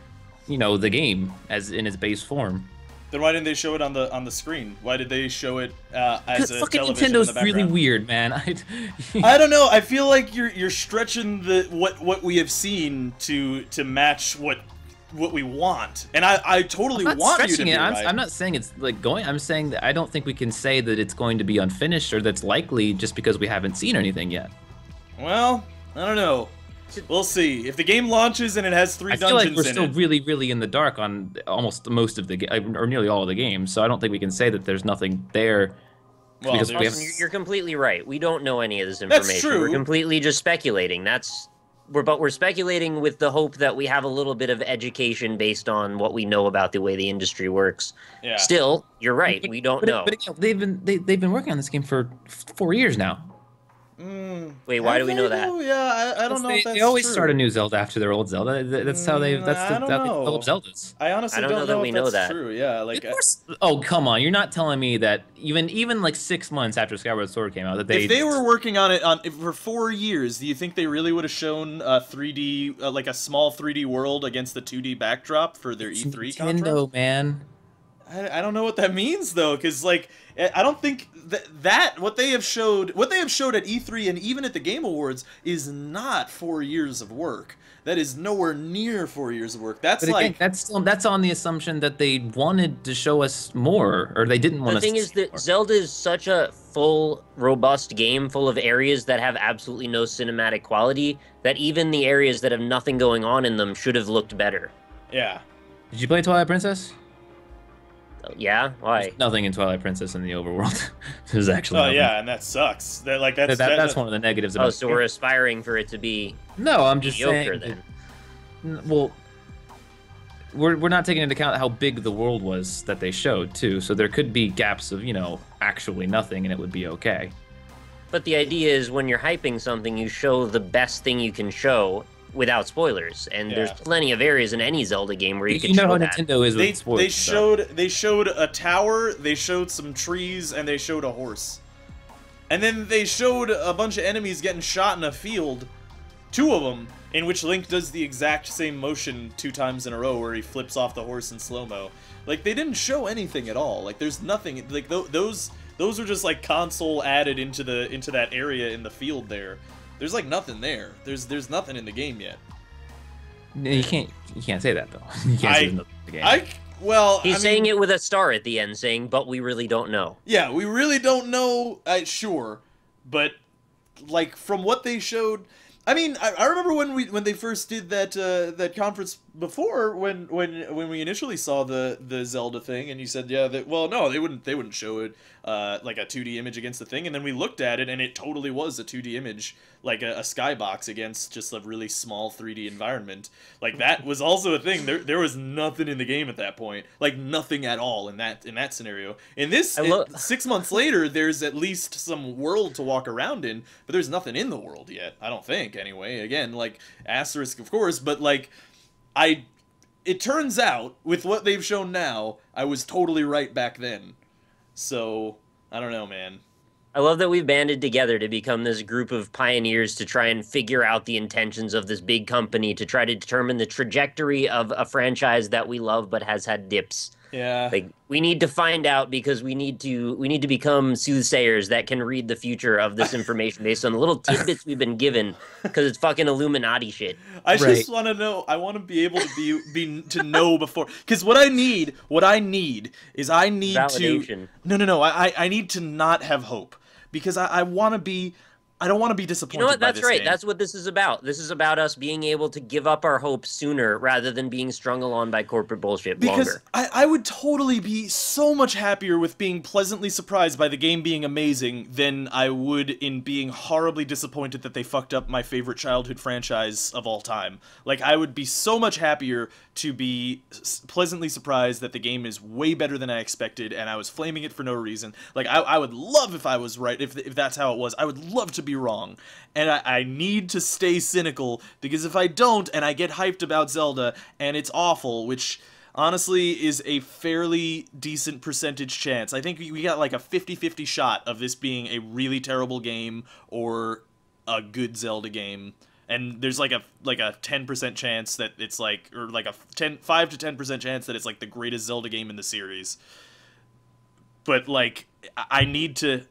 you know, the game as in its base form. Then why didn't they show it on the screen? Why did they show it as a fucking television Nintendo's in the background? really weird, man. I don't know. I feel like you're stretching what we have seen to match what we want, and I totally want you to be right. I'm not saying it's like going. I'm saying that I don't think we can say that it's going to be unfinished or that's likely just because we haven't seen anything yet. Well, I don't know. We'll see. If the game launches and it has 3 dungeons in it... I feel like we're still really, really in the dark on almost most of the or nearly all of the games, so I don't think we can say that there's nothing there. Well, you're completely right. We don't know any of this information. That's true. We're completely just speculating. But we're speculating with the hope that we have a little bit of education based on what we know about the way the industry works. Yeah. Still, you're right. We don't know. But they've been working on this game for 4 years now. Wait, why do we know that? Yeah, I don't know if that's They always true. start a new Zelda after their old Zelda. That's how they. That's I don't how they know. develop Zeldas. I honestly I don't know that know we if know that's that. true. Yeah, like Of course. Oh, come on! You're not telling me that even like 6 months after Skyward Sword came out that if they were working on it for 4 years, do you think they really would have shown a 3D, like a small 3D world against the 2D backdrop for their E3 conference? Nintendo, man. I don't know what that means though, because like I don't think that what they have showed at E3 and even at the Game Awards is not 4 years of work. That is nowhere near 4 years of work. That's But again, like that's on the assumption that they wanted to show us more, or they didn't want The us. thing is that Zelda is such a full, robust game full of areas that have absolutely no cinematic quality that even the areas that have nothing going on in them should have looked better. yeah. Did you play Twilight Princess? Yeah? Why? There's nothing in Twilight Princess in the overworld. There's actually. Oh nothing. yeah, and that sucks. That's one of the negatives. About Oh, so we're aspiring for it to be No, I'm just mediocre saying. then. Well, we're not taking into account how big the world was that they showed too. So there could be gaps of actually nothing, and it would be okay. But the idea is when you're hyping something, you show the best thing you can show without spoilers. And there's plenty of areas in any Zelda game where you can know show how that. Nintendo is with spoilers. They showed a tower, they showed some trees, and they showed a horse. And then they showed a bunch of enemies getting shot in a field, 2 of them, in which Link does the exact same motion 2 times in a row where he flips off the horse in slow-mo. Like, they didn't show anything at all. Like, there's nothing, like, those are just, like, console added into that area in the field there. There's, like, nothing there. There's nothing in the game yet. You can't say that, though. You can't say nothing in the game. Well, He's saying it with a star at the end, saying, but we really don't know. Yeah, we really don't know, sure, but, like, from what they showed... I mean, I remember when they first did that conference before, when we initially saw the Zelda thing, and you said, yeah, well, no, they wouldn't show it like a 2D image against the thing, and then we looked at it, and it totally was a 2D image, like a skybox against just a really small 3D environment. Like, that was also a thing. There was nothing in the game at that point, like nothing at all in that scenario. In this, 6 months later, there's at least some world to walk around in, but there's nothing in the world yet. I don't think. Anyway, again, like, asterisk, of course, but, like, it turns out, with what they've shown now, I was totally right back then. So, I don't know, man. I love that we've banded together to become this group of pioneers to try and figure out the intentions of this big company, to try to determine the trajectory of a franchise that we love but has had dips. Yeah. Like, we need to find out because we need to become soothsayers that can read the future of this information based on the little tidbits we've been given, because it's fucking Illuminati shit. I just want to know. I want to be able to be to know before, because what I need is validation. No. I need to not have hope, because I want to be. I don't want to be disappointed. You know what? By That's this right. game. That's what this is about. This is about us being able to give up our hopes sooner rather than being strung along by corporate bullshit longer. I would totally be so much happier with being pleasantly surprised by the game being amazing than I would in being horribly disappointed that they fucked up my favorite childhood franchise of all time. Like, I would be so much happier to be pleasantly surprised that the game is way better than I expected and I was flaming it for no reason. Like, I would love if I was right, if that's how it was. I would love to be wrong. And I need to stay cynical, because if I don't and I get hyped about Zelda and it's awful, which honestly is a fairly decent percentage chance. I think we got like a 50-50 shot of this being a really terrible game or a good Zelda game. And there's like a 10% chance that it's like, or like a 5 to 10% chance that it's like the greatest Zelda game in the series. But like, I need to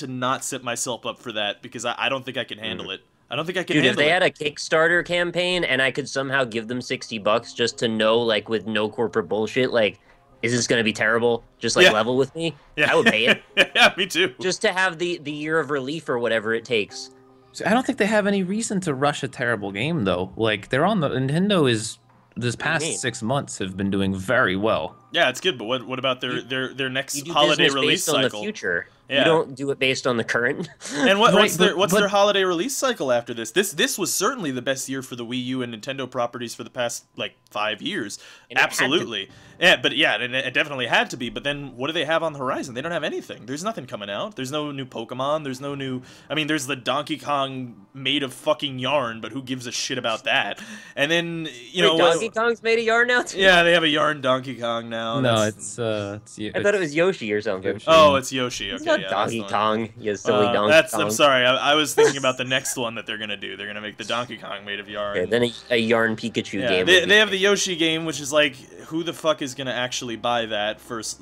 not set myself up for that, because I don't think I can handle it. I don't think I can handle it. Dude, if they had a Kickstarter campaign and I could somehow give them $60 just to know, like, with no corporate bullshit, like, is this going to be terrible? Just, like, level with me? Yeah. I would pay it. Yeah, me too. Just to have the year of relief or whatever it takes. So I don't think they have any reason to rush a terrible game, though. Like, they're on the... Nintendo is... This past 6 months have been doing very well. Yeah, it's good, but what about their next You do holiday business release based on cycle? the future. Yeah. You don't do it based on the current. And what's Right, what's but- their holiday release cycle after this? This was certainly the best year for the Wii U and Nintendo properties for the past like 5 years. And it had to Absolutely. Yeah, but yeah, it definitely had to be. But then what do they have on the horizon? They don't have anything. There's nothing coming out. There's no new Pokemon. There's no new. I mean, there's the Donkey Kong made of fucking yarn, but who gives a shit about that? And then Wait, Donkey Kong's made of yarn now too? Yeah, they have a yarn Donkey Kong now. No, That's- it's I thought it was Yoshi or something. Yoshi. Oh, it's Yoshi. Okay, It's not yeah, Donkey that's the one. Kong, you silly Donkey Kong. I'm sorry. I was thinking about the next one that they're gonna do. They're gonna make the Donkey Kong made of yarn. Okay, then a yarn Pikachu Yeah, game. they have the Yoshi game, which is like, who the fuck is gonna actually buy that first?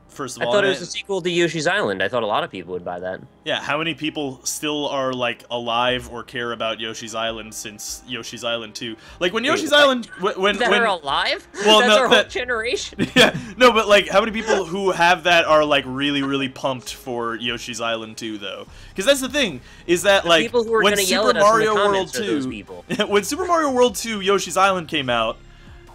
First of I all, thought it was a sequel to Yoshi's Island. I thought a lot of people would buy that. yeah. How many people still are like alive or care about Yoshi's Island since Yoshi's Island 2? Like when Yoshi's Island, when That are alive? Well, That's no, our whole that- generation. yeah, no, but like, how many people who have that are like really pumped for Yoshi's Island 2 though? Because that's the thing, is that like People who are when gonna yell Super at us in the Mario World comments are those 2, people. when Super Mario World 2 Yoshi's Island came out,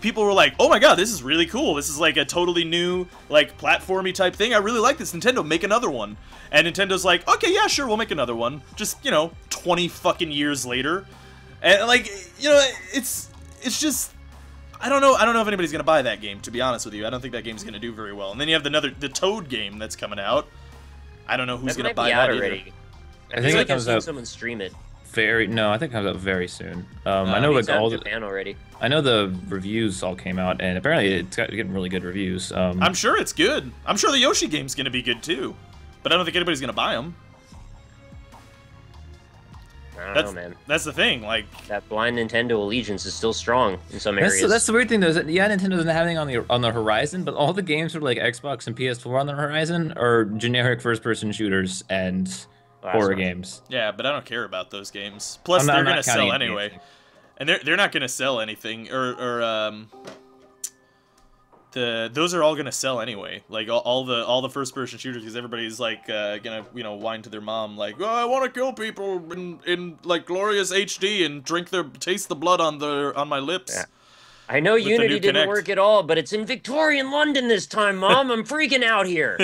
people were like, "Oh my god, this is really cool. This is like a totally new like platformy type thing. I really like this. Nintendo, make another one." And Nintendo's like, "Okay, yeah, sure, we'll make another one." Just 20 fucking years later, and like it's just. I don't know if anybody's gonna buy that game. To be honest with you, I don't think that game's gonna do very well. And then you have the Toad game that's coming out. I don't know who's That gonna might buy be that out either. already. I I think feel it like I've comes seen out someone stream it. no, I think it comes out very soon. I know It's like out all in Japan already. I know the reviews all came out, and apparently it's getting really good reviews. I'm sure it's good. I'm sure the Yoshi game's gonna be good too, but I don't think anybody's gonna buy them. I don't know, man. That's the thing. Like, That blind Nintendo allegiance is still strong in some areas. That's the weird thing though. Is that, yeah, Nintendo doesn't have anything on the horizon, but all the games for like Xbox and PS4 on the horizon are generic first-person shooters and horror right. games. yeah, but I don't care about those games. Plus, I'm they're not gonna sell counting anyway, games. and they're not gonna sell anything. Those are all gonna sell anyway. Like all the first-person shooters, because everybody's like gonna whine to their mom like, "Oh, I want to kill people in like glorious HD and taste the blood on my lips." Yeah. I know the new Unity didn't Kinect. work at all, but it's in Victorian London this time, Mom. I'm freaking out here.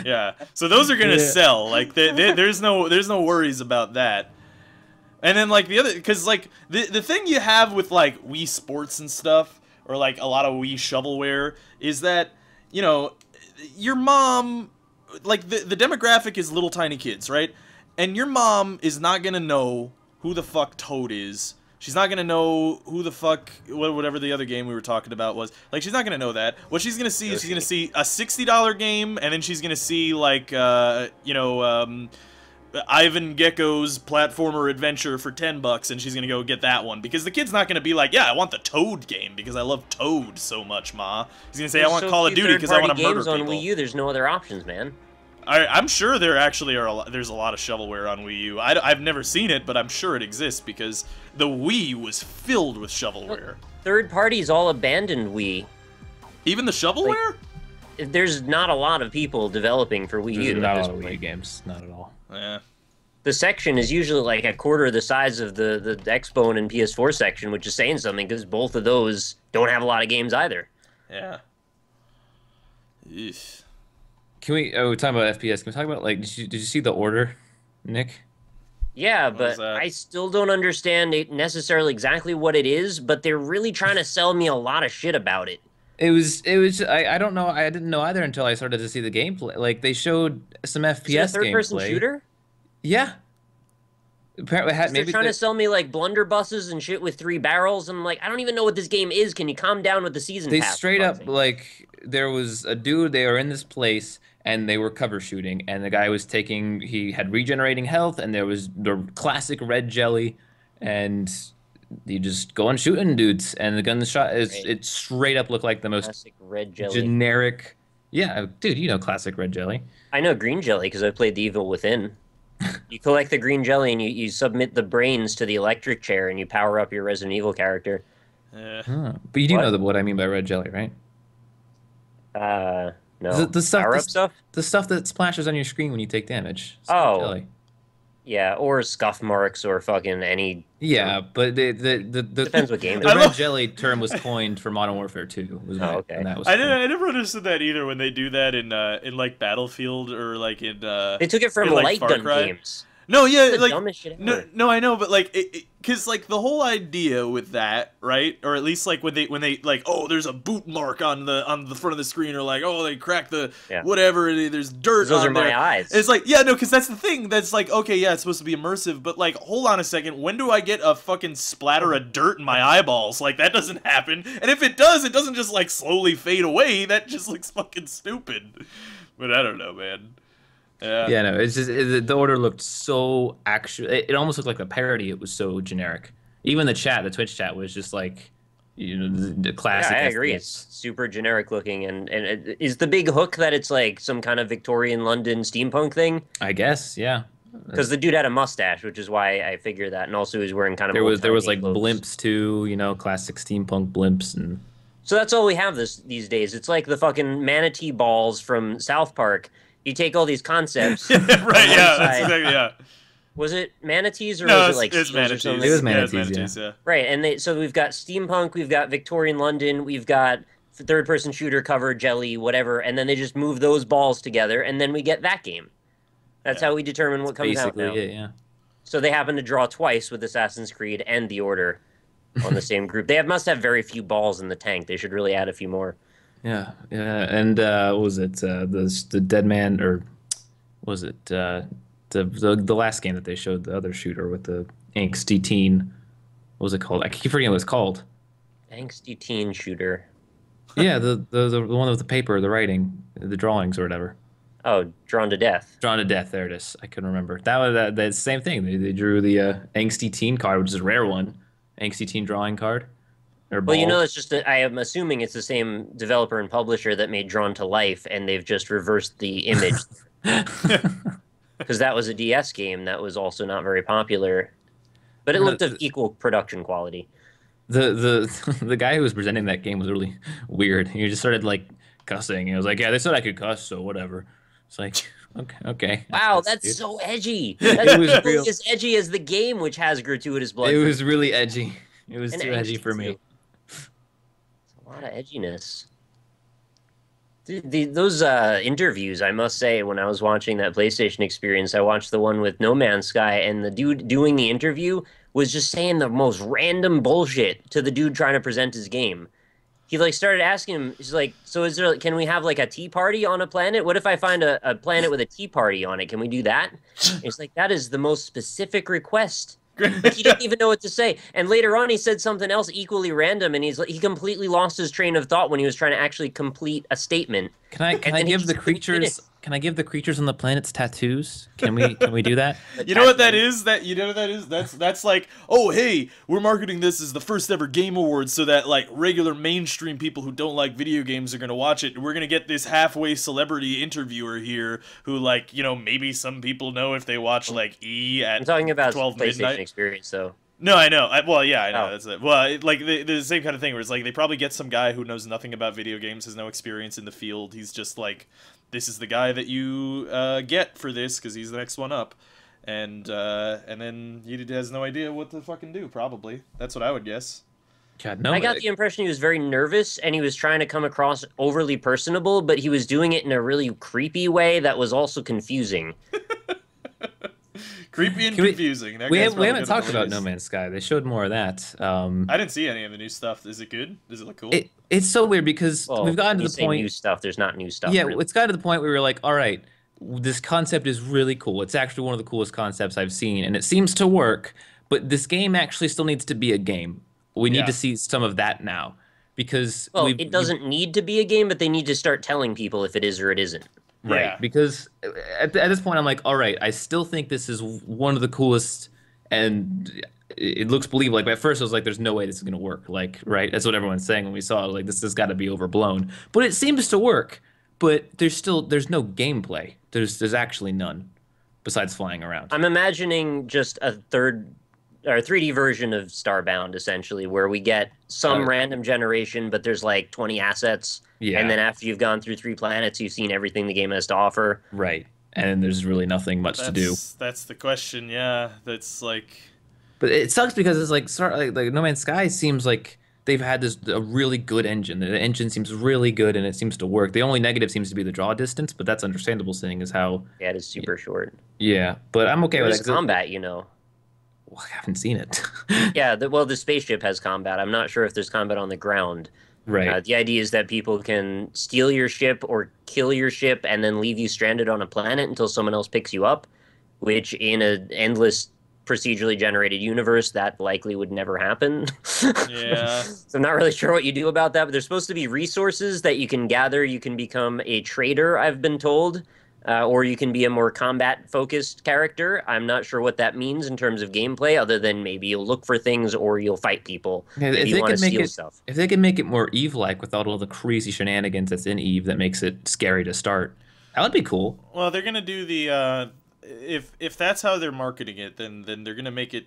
Yeah, so those are gonna Yeah. sell. Like, there's no worries about that. And then like the other, because like the thing you have with like Wii Sports and stuff, or like a lot of Wii shovelware, is that your mom, like the demographic is little tiny kids, right? And your mom is not gonna know who the fuck Toad is. She's not gonna know who the fuck whatever the other game we were talking about was. Like, she's not gonna know that. What she's gonna see is she's gonna see a $60 game, and then she's gonna see like Ivan Gecko's platformer adventure for $10, and she's gonna go get that one because the kid's not gonna be like, "Yeah, I want the Toad game because I love Toad so much, Ma." He's gonna say, "I want There's so Call of few Duty because I want to third-party murder games people." on Wii U. There's no other options, man. I'm sure there actually there's a lot of shovelware on Wii U. I've never seen it, but I'm sure it exists because the Wii was filled with shovelware. Third parties all abandoned Wii. Even the shovelware? There's not a lot of people developing for Wii U. There's at not a this lot of point. Wii games, not at all. Yeah. The section is usually like a quarter the size of the Xbone and PS4 section, which is saying something because both of those don't have a lot of games either. Yeah. Eesh. Can we? Oh, we're talking about FPS. Can we talk about like? Did you see The Order, Nick? Yeah, was but that? I still don't understand necessarily exactly what it is, but they're really trying to sell me a lot of shit about it. It was. I don't know. I didn't know either until I started to see the gameplay. Like they showed some Is it a FPS third-person gameplay. shooter? Yeah. Apparently, They're maybe trying to sell me like blunderbusses and shit with 3 barrels. And I'm like, I don't even know what this game is. Can you calm down with the season they pass? straight for up fuck's sake? like there was a dude. They were in this place and they were cover shooting, and the guy was taking. He had regenerating health, and there was the classic red jelly, and you just go on shooting dudes, and the gunshot is Right. it straight up looked like the most Classic red jelly. generic. Yeah, dude, you know classic red jelly. I know green jelly because I played The Evil Within. You collect the green jelly and you submit the brains to the electric chair and you power up your Resident Evil character. Yeah. Huh. But you do What? know what I mean by red jelly, right? No. The stuff, Power the, up stuff? the stuff that splashes on your screen when you take damage. It's Oh. red jelly. Yeah, or scuff marks or fucking any. Yeah, but the Depends what game it the I is. red love- jelly term was coined for Modern Warfare 2. Was Oh, when, okay. when that was I coined. didn't. I never understood that either when they do that in like Battlefield or like They took it from in, like, light Far gun Cry. games. No, yeah, The like dumbest shit no, ever. no, I know, but like, because like the whole idea with that, right? Or at least like when they like, oh, there's a boot mark on the front of the screen, or like, oh, they cracked the Yeah. whatever, there's dirt. 'Cause those on are there. my eyes. It's like, yeah, no, because that's the thing. That's like, okay, yeah, it's supposed to be immersive, but like, hold on a second, when do I get a fucking splatter of dirt in my eyeballs? Like that doesn't happen, and if it does, it doesn't just like slowly fade away. That just looks fucking stupid. But I don't know, man. Yeah. Yeah, no, it's just the order looked so actual. It almost looked like a parody. It was so generic. Even the chat, the Twitch chat, was just like, the classic. Yeah, I agree. FPS. It's super generic looking, and is the big hook that it's like some kind of Victorian London steampunk thing? I guess, yeah. Because the dude had a mustache, which is why I figured that, and also he was wearing kind of There was old-timey like clothes. blimps too, classic steampunk blimps and. So that's all we have these days. It's like the fucking manatee balls from South Park. You take all these concepts. Right, yeah, that's side. exactly, yeah. Was it manatees or No, was it like it's seals or manatees. something? It was Yeah, it's manatees, yeah. Right, and so we've got steampunk, we've got Victorian London, we've got third-person shooter cover, jelly, whatever, and then they just move those balls together, and then we get that game. That's Yeah. how we determine what comes out Basically, now. yeah. So they happen to draw twice with Assassin's Creed and The Order on the same group. They must have very few balls in the tank. They should really add a few more. Yeah, yeah, and what was it? The Dead Man, or was it the last game that they showed, the other shooter with the angsty teen? What was it called? I keep forgetting what it's called. Angsty teen shooter. Yeah, the one with the paper, the writing, the drawings or whatever. Oh, Drawn to Death. Drawn to Death. There it is. I couldn't remember. That was the same thing. They drew the angsty teen card, which is a rare one. Angsty teen drawing card. Or Well, ball. it's just I am assuming it's the same developer and publisher that made Drawn to Life, and they've just reversed the image. Because that was a DS game that was also not very popular, but it looked of equal production quality. The guy who was presenting that game was really weird. He just started like cussing. He was like, "Yeah, they said I could cuss, so whatever." It's like, okay. Wow, Dude. that's so edgy. That's was equally real. as edgy as the game, which has gratuitous blood. It was really edgy. It was And too edgy angsty for me. too. It's a lot of edginess. Those interviews, I must say, when I was watching that PlayStation experience, I watched the one with No Man's Sky, and the dude doing the interview was just saying the most random bullshit to the dude trying to present his game. He like started asking him, he's like, so is there, can we have like a tea party on a planet? What if I find a planet with a tea party on it? Can we do that? And he's like, that is the most specific request. Like he didn't even know what to say. And later on, he said something else equally random, and he completely lost his train of thought when he was trying to actually complete a statement. Can I then he give the just couldn't finish. creatures? Can I give the creatures on the planets tattoos? Can we do that? You know what that is? That's like, oh hey, we're marketing this as the first ever game awards so that like regular mainstream people who don't like video games are gonna watch it. We're gonna get this halfway celebrity interviewer here who like, maybe some people know if they watch like E at I'm talking about 12 PlayStation midnight. experience, though. No, I know. Well, yeah, I know. Oh. That's it. Well, like the same kind of thing where it's like they probably get some guy who knows nothing about video games, has no experience in the field. He's just like, this is the guy that you get for this because he's the next one up, and then he has no idea what to fucking do. Probably that's what I would guess. God, no. I got the impression he was very nervous and he was trying to come across overly personable, but he was doing it in a really creepy way that was also confusing. Creepy and Can we- confusing. That we guy's haven't probably good at talked the about release. No Man's Sky. They showed more of that. I didn't see any of the new stuff. Is it good? Does it look cool? It's so weird because Well, we've gotten when to you the say point. new stuff. There's not new stuff. Yeah, really. it's gotten to the point where we were like, all right, this concept is really cool. It's actually one of the coolest concepts I've seen, and it seems to work. But this game actually still needs to be a game. We need Yeah. to see some of that now, because Well, it doesn't need to be a game, but they need to start telling people if it is or it isn't. Right. Yeah. Because at this point, I'm like, all right, I still think this is one of the coolest, and it looks believable. Like, at first, I was like, there's no way this is going to work. Like, right? That's what everyone's saying when we saw it. Like, this has got to be overblown. But it seems to work. But there's no gameplay. There's actually none besides flying around. I'm imagining just a 3D version of Starbound, essentially, where we get some random generation, but there's like 20 assets. Yeah. And then after you've gone through 3 planets, you've seen everything the game has to offer. Right. and there's really nothing much to do. That's the question. Yeah, that's like. But it sucks because it's like No Man's Sky seems like they've had this a really good engine. The engine seems really good and it seems to work. The only negative seems to be the draw distance, but that's understandable seeing as how. Yeah, it is super short. Yeah, but I'm okay There with is that. 'Cause combat, you know. Well, I haven't seen it. Yeah, well, the spaceship has combat. I'm not sure if there's combat on the ground. Right. The idea is that people can steal your ship or kill your ship and then leave you stranded on a planet until someone else picks you up, which in an endless procedurally generated universe, that likely would never happen. Yeah. So I'm not really sure what you do about that, but there's supposed to be resources that you can gather. You can become a trader, I've been told, or you can be a more combat-focused character. I'm not sure what that means in terms of gameplay, other than maybe you'll look for things or you'll fight people. Yeah, Maybe if you they want to could make steal it, stuff. if they could make it more Eve-like without all the crazy shenanigans that's in Eve that makes it scary to start, that would be cool. Well, they're gonna do the if that's how they're marketing it, then they're gonna make it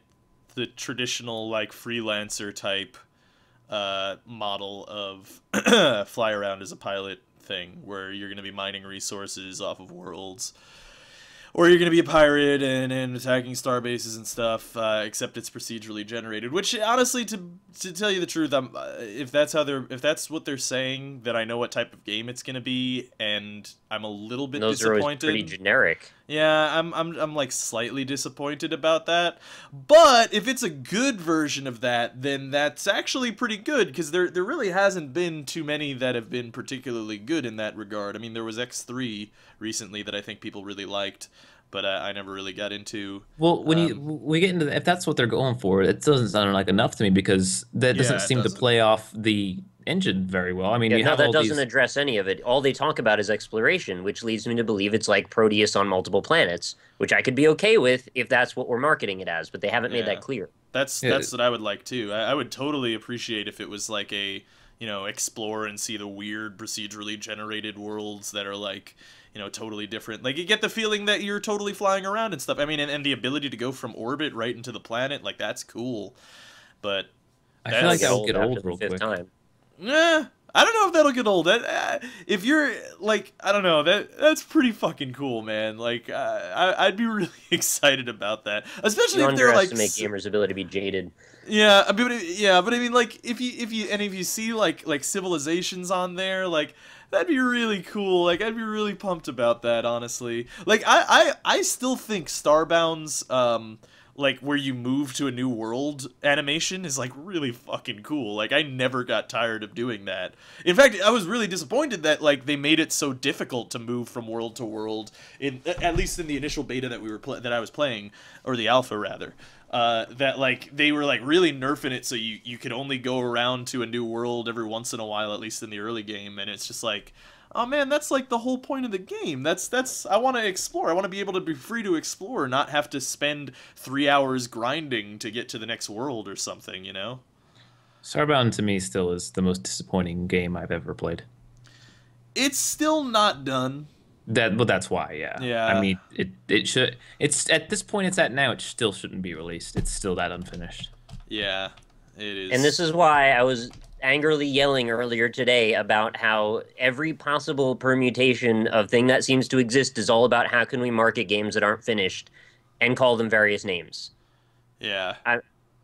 the traditional like freelancer type model of fly around as a pilot thing, where you're gonna be mining resources off of worlds. Or you're gonna be a pirate and attacking star bases and stuff. Except it's procedurally generated. Which honestly, to tell you the truth, if that's what they're saying, then I know what type of game it's gonna be, and I'm a little bit Those are always disappointed. pretty generic. Yeah, I'm like slightly disappointed about that. But if it's a good version of that, then that's actually pretty good, because there really hasn't been too many that have been particularly good in that regard. I mean, there was X3 recently that I think people really liked, but I never really got into. Well, we get into if that's what they're going for, it doesn't sound like enough to me because that Yeah, doesn't it seem to doesn't. play off the engine very well. I mean, Yeah, you no, have that all doesn't these. address any of it. All they talk about is exploration, which leads me to believe it's like Proteus on multiple planets, which I could be okay with if that's what we're marketing it as, but they haven't made Yeah. that clear. That's Yeah. what I would like too. I would totally appreciate if it was like a, explore and see the weird procedurally generated worlds that are like, totally different. Like you get the feeling that you're totally flying around and stuff. I mean, and the ability to go from orbit right into the planet, like that's cool. But I feel like Get that will old get after old the real fifth quick. time. I don't know if that'll get old. If you're like, I don't know, that's pretty fucking cool, man. Like, I'd be really excited about that, especially You if they're like, underestimate gamers' ability to be jaded. yeah, but I mean, like, if you see like civilizations on there, like, that'd be really cool. Like, I'd be really pumped about that, honestly. Like, I still think Starbound's like where you move to a new world animation is like really fucking cool. Like I never got tired of doing that. In fact, I was really disappointed that like they made it so difficult to move from world to world, in at least in the initial beta that I was playing, or the alpha rather. That like they were like really nerfing it so you could only go around to a new world every once in a while, at least in the early game, and it's just like, oh man, that's like the whole point of the game. That's I want to explore. I want to be able to be free to explore, not have to spend 3 hours grinding to get to the next world or something, you know? Starbound to me still is the most disappointing game I've ever played. It's still not done. Well, that's why, yeah. Yeah. I mean, it should. It's at this point it's at now. It still shouldn't be released. It's still that unfinished. Yeah, it is. And this is why I was angrily yelling earlier today about how every possible permutation of thing that seems to exist is all about how can we market games that aren't finished and call them various names. Yeah.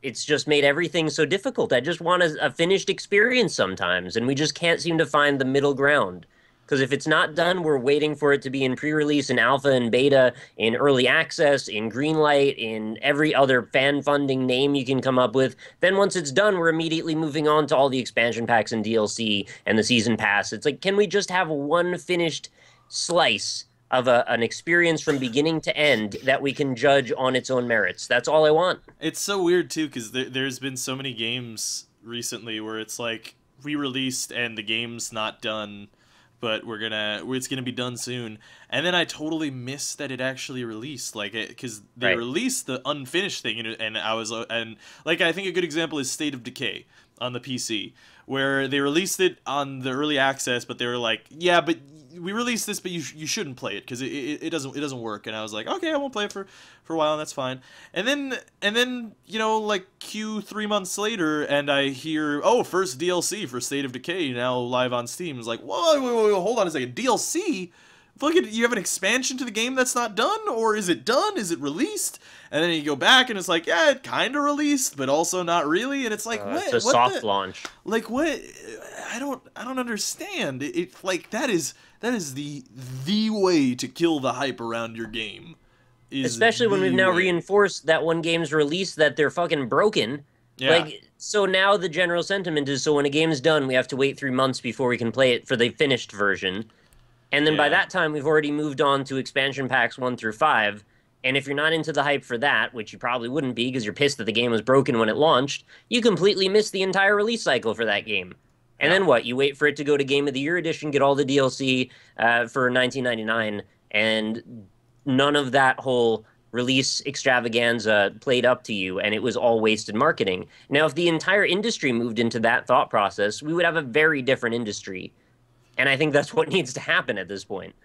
It's just made everything so difficult. I just want a finished experience sometimes, and we just can't seem to find the middle ground. Because if it's not done, we're waiting for it to be in pre-release, in alpha and beta, in early access, in greenlight, in every other fan-funding name you can come up with. Then once it's done, we're immediately moving on to all the expansion packs and DLC and the season pass. It's like, can we just have one finished slice of an experience from beginning to end that we can judge on its own merits? That's all I want. It's so weird, too, because there's been so many games recently where it's like, re-released and the game's not done, but it's gonna be done soon, and then I totally missed that it actually released, like, because they Right. released the unfinished thing, and I was and like I think a good example is State of Decay on the PC, where they released it on the early access, but they were like, yeah, but we released this, but you shouldn't play it because it doesn't work, and I was like, okay, I won't play it for a while, and that's fine, and then like 3 months later, and I hear, oh, first DLC for State of Decay now live on Steam. It's like, whoa, wait, hold on a second, DLC? Fucking, you have an expansion to the game that's not done, or is it done? Is it released? And then you go back and it's like, yeah, it kind of released, but also not really. And it's like, what? It's a soft launch. Like what? I don't understand. It like that is the way to kill the hype around your game. Especially when we've now reinforced that when games release that they're fucking broken. Yeah. Like, so now the general sentiment is, so when a game's done, we have to wait 3 months before we can play it for the finished version. And then by that time, we've already moved on to expansion packs 1 through 5. And if you're not into the hype for that, which you probably wouldn't be because you're pissed that the game was broken when it launched, you completely missed the entire release cycle for that game. And then what? You wait for it to go to Game of the Year edition, get all the DLC for $19.99, and none of that whole release extravaganza played up to you, and it was all wasted marketing. Now, if the entire industry moved into that thought process, we would have a very different industry. And I think that's what needs to happen at this point.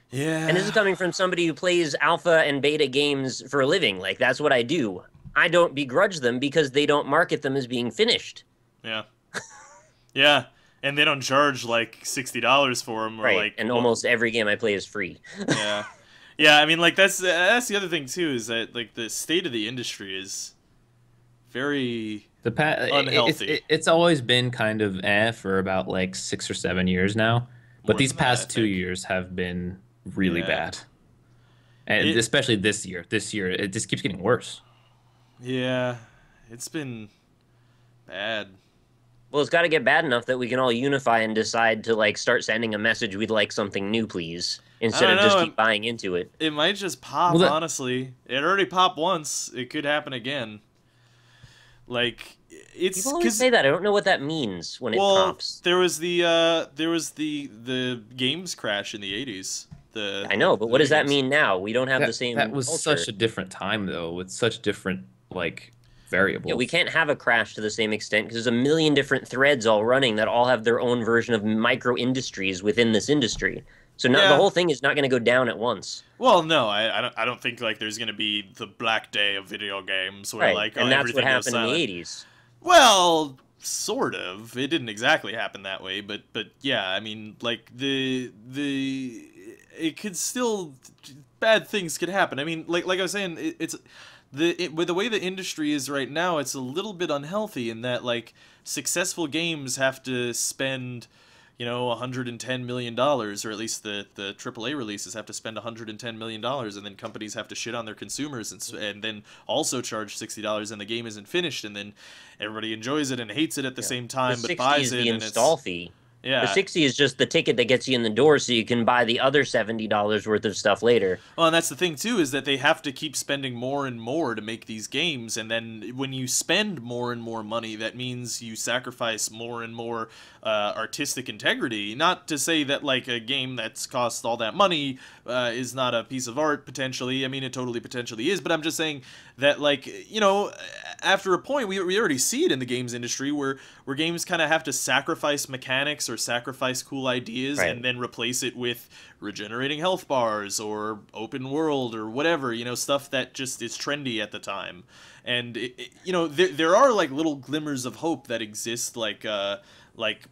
Yeah. And this is coming from somebody who plays alpha and beta games for a living. Like, that's what I do. I don't begrudge them because they don't market them as being finished. Yeah. Yeah. And they don't charge like $60 for them, or right. like. And almost every game I play is free. Yeah. Yeah. I mean, like that's the other thing too, is that like the state of the industry is very unhealthy. It's always been kind of for about like 6 or 7 years now, but these past 2 years have been really bad, and especially this year. This year, it just keeps getting worse. Yeah, it's been bad. Well, it's got to get bad enough that we can all unify and decide to like start sending a message. We'd like something new, please, instead of just keep buying into it. It might just pop. Well, honestly, it already popped once. It could happen again. Like it's people always say that. I don't know what that means when it pops. There was the games crash in the 80s. I know, but what does that mean now? We don't have the same. That was culture. Such a different time though, with such different like variables. Yeah, we can't have a crash to the same extent because there's a million different threads all running that all have their own version of micro industries within this industry. So the whole thing is not going to go down at once. Well, no, I don't think like there's going to be the black day of video games where like and that's what happened in the 80s. Well, sort of. It didn't exactly happen that way, but yeah, I mean, like it could still bad things could happen. I mean, like I was saying, with the way the industry is right now, it's a little bit unhealthy in that like successful games have to spend, you know, $110 million, or at least the AAA releases have to spend $110 million, and then companies have to shit on their consumers and then also charge $60, and the game isn't finished, and then everybody enjoys it and hates it at the same time, but buys it. The install fee. Yeah. The 60 is just the ticket that gets you in the door so you can buy the other $70 worth of stuff later. Well, and that's the thing, too, is that they have to keep spending more and more to make these games, and then when you spend more and more money, that means you sacrifice more and more artistic integrity. Not to say that, like, a game that's cost all that money is not a piece of art, potentially. I mean, it totally potentially is, but I'm just saying that, like, you know, after a point, we already see it in the games industry where games kind of have to sacrifice mechanics or sacrifice cool ideas and then replace it with regenerating health bars or open world or whatever, you know, stuff that just is trendy at the time. And you know, there are like little glimmers of hope that exist, like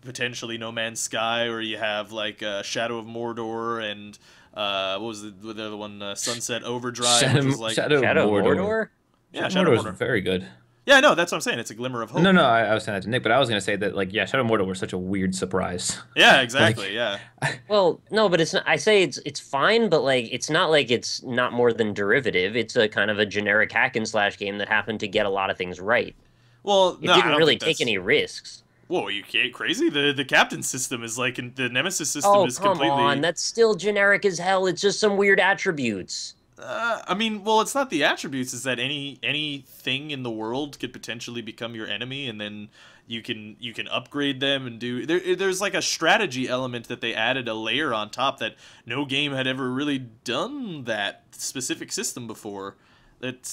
potentially No Man's Sky, or you have like Shadow of Mordor, and what was the other one, Sunset Overdrive, which is like Shadow of Mordor. Yeah, Shadow of Mordor was very good. Yeah, no, that's what I'm saying. It's a glimmer of hope. No, I was saying that to Nick, but I was going to say that, like, yeah, Shadow of Mordor was such a weird surprise. Yeah, exactly, yeah. Well, no, but it's not, I say it's fine, but, like, it's not like it's not more than derivative. It's a kind of a generic hack and slash game that happened to get a lot of things right. Well, it didn't really take any risks. Whoa, you crazy? The captain system is like, the Nemesis system is completely... Oh, come on, that's still generic as hell. It's just some weird attributes. I mean, well, it's not the attributes. It's that anything in the world could potentially become your enemy, and then you can upgrade them and do. There's like a strategy element that they added a layer on top that no game had ever really done that specific system before. But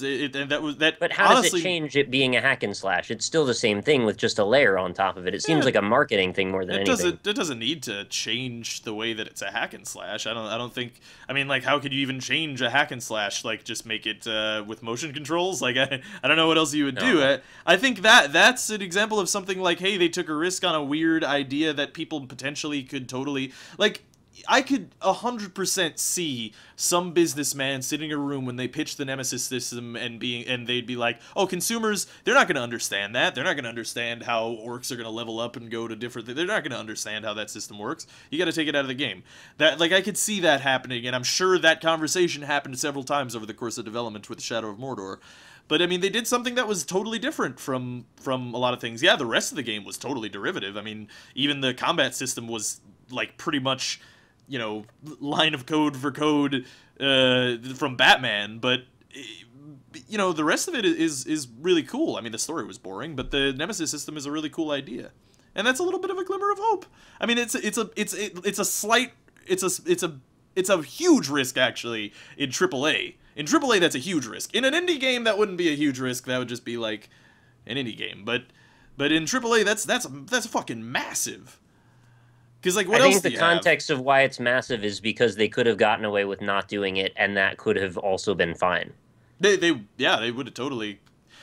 how does it change it being a hack and slash? It's still the same thing with just a layer on top of it. It seems like a marketing thing more than anything. It doesn't need to change the way that it's a hack and slash. I don't think. I mean, like, how could you even change a hack and slash? Like, just make it with motion controls? Like, I don't know what else you would do. I think that's an example of something like, hey, they took a risk on a weird idea that people potentially could totally like. I could 100% see some businessman sitting in a room when they pitch the Nemesis system and they'd be like, oh, consumers, they're not going to understand that. They're not going to understand how orcs are going to level up and go to different things. They're not going to understand how that system works. You got to take it out of the game. That, like, I could see that happening, and I'm sure that conversation happened several times over the course of development with Shadow of Mordor. But, I mean, they did something that was totally different from a lot of things. Yeah, the rest of the game was totally derivative. I mean, even the combat system was, like, pretty much, you know, line of code for code from Batman. But, you know, the rest of it is really cool. I mean, the story was boring, but the Nemesis system is a really cool idea. And that's a little bit of a glimmer of hope. I mean, it's a huge risk, actually, in AAA. In AAA, that's a huge risk. In an indie game, that wouldn't be a huge risk. That would just be like an indie game. But in AAA, that's fucking massive. Because, like, what else do you have? I think the context of why it's massive is because they could have gotten away with not doing it, and that could have also been fine. They would have totally.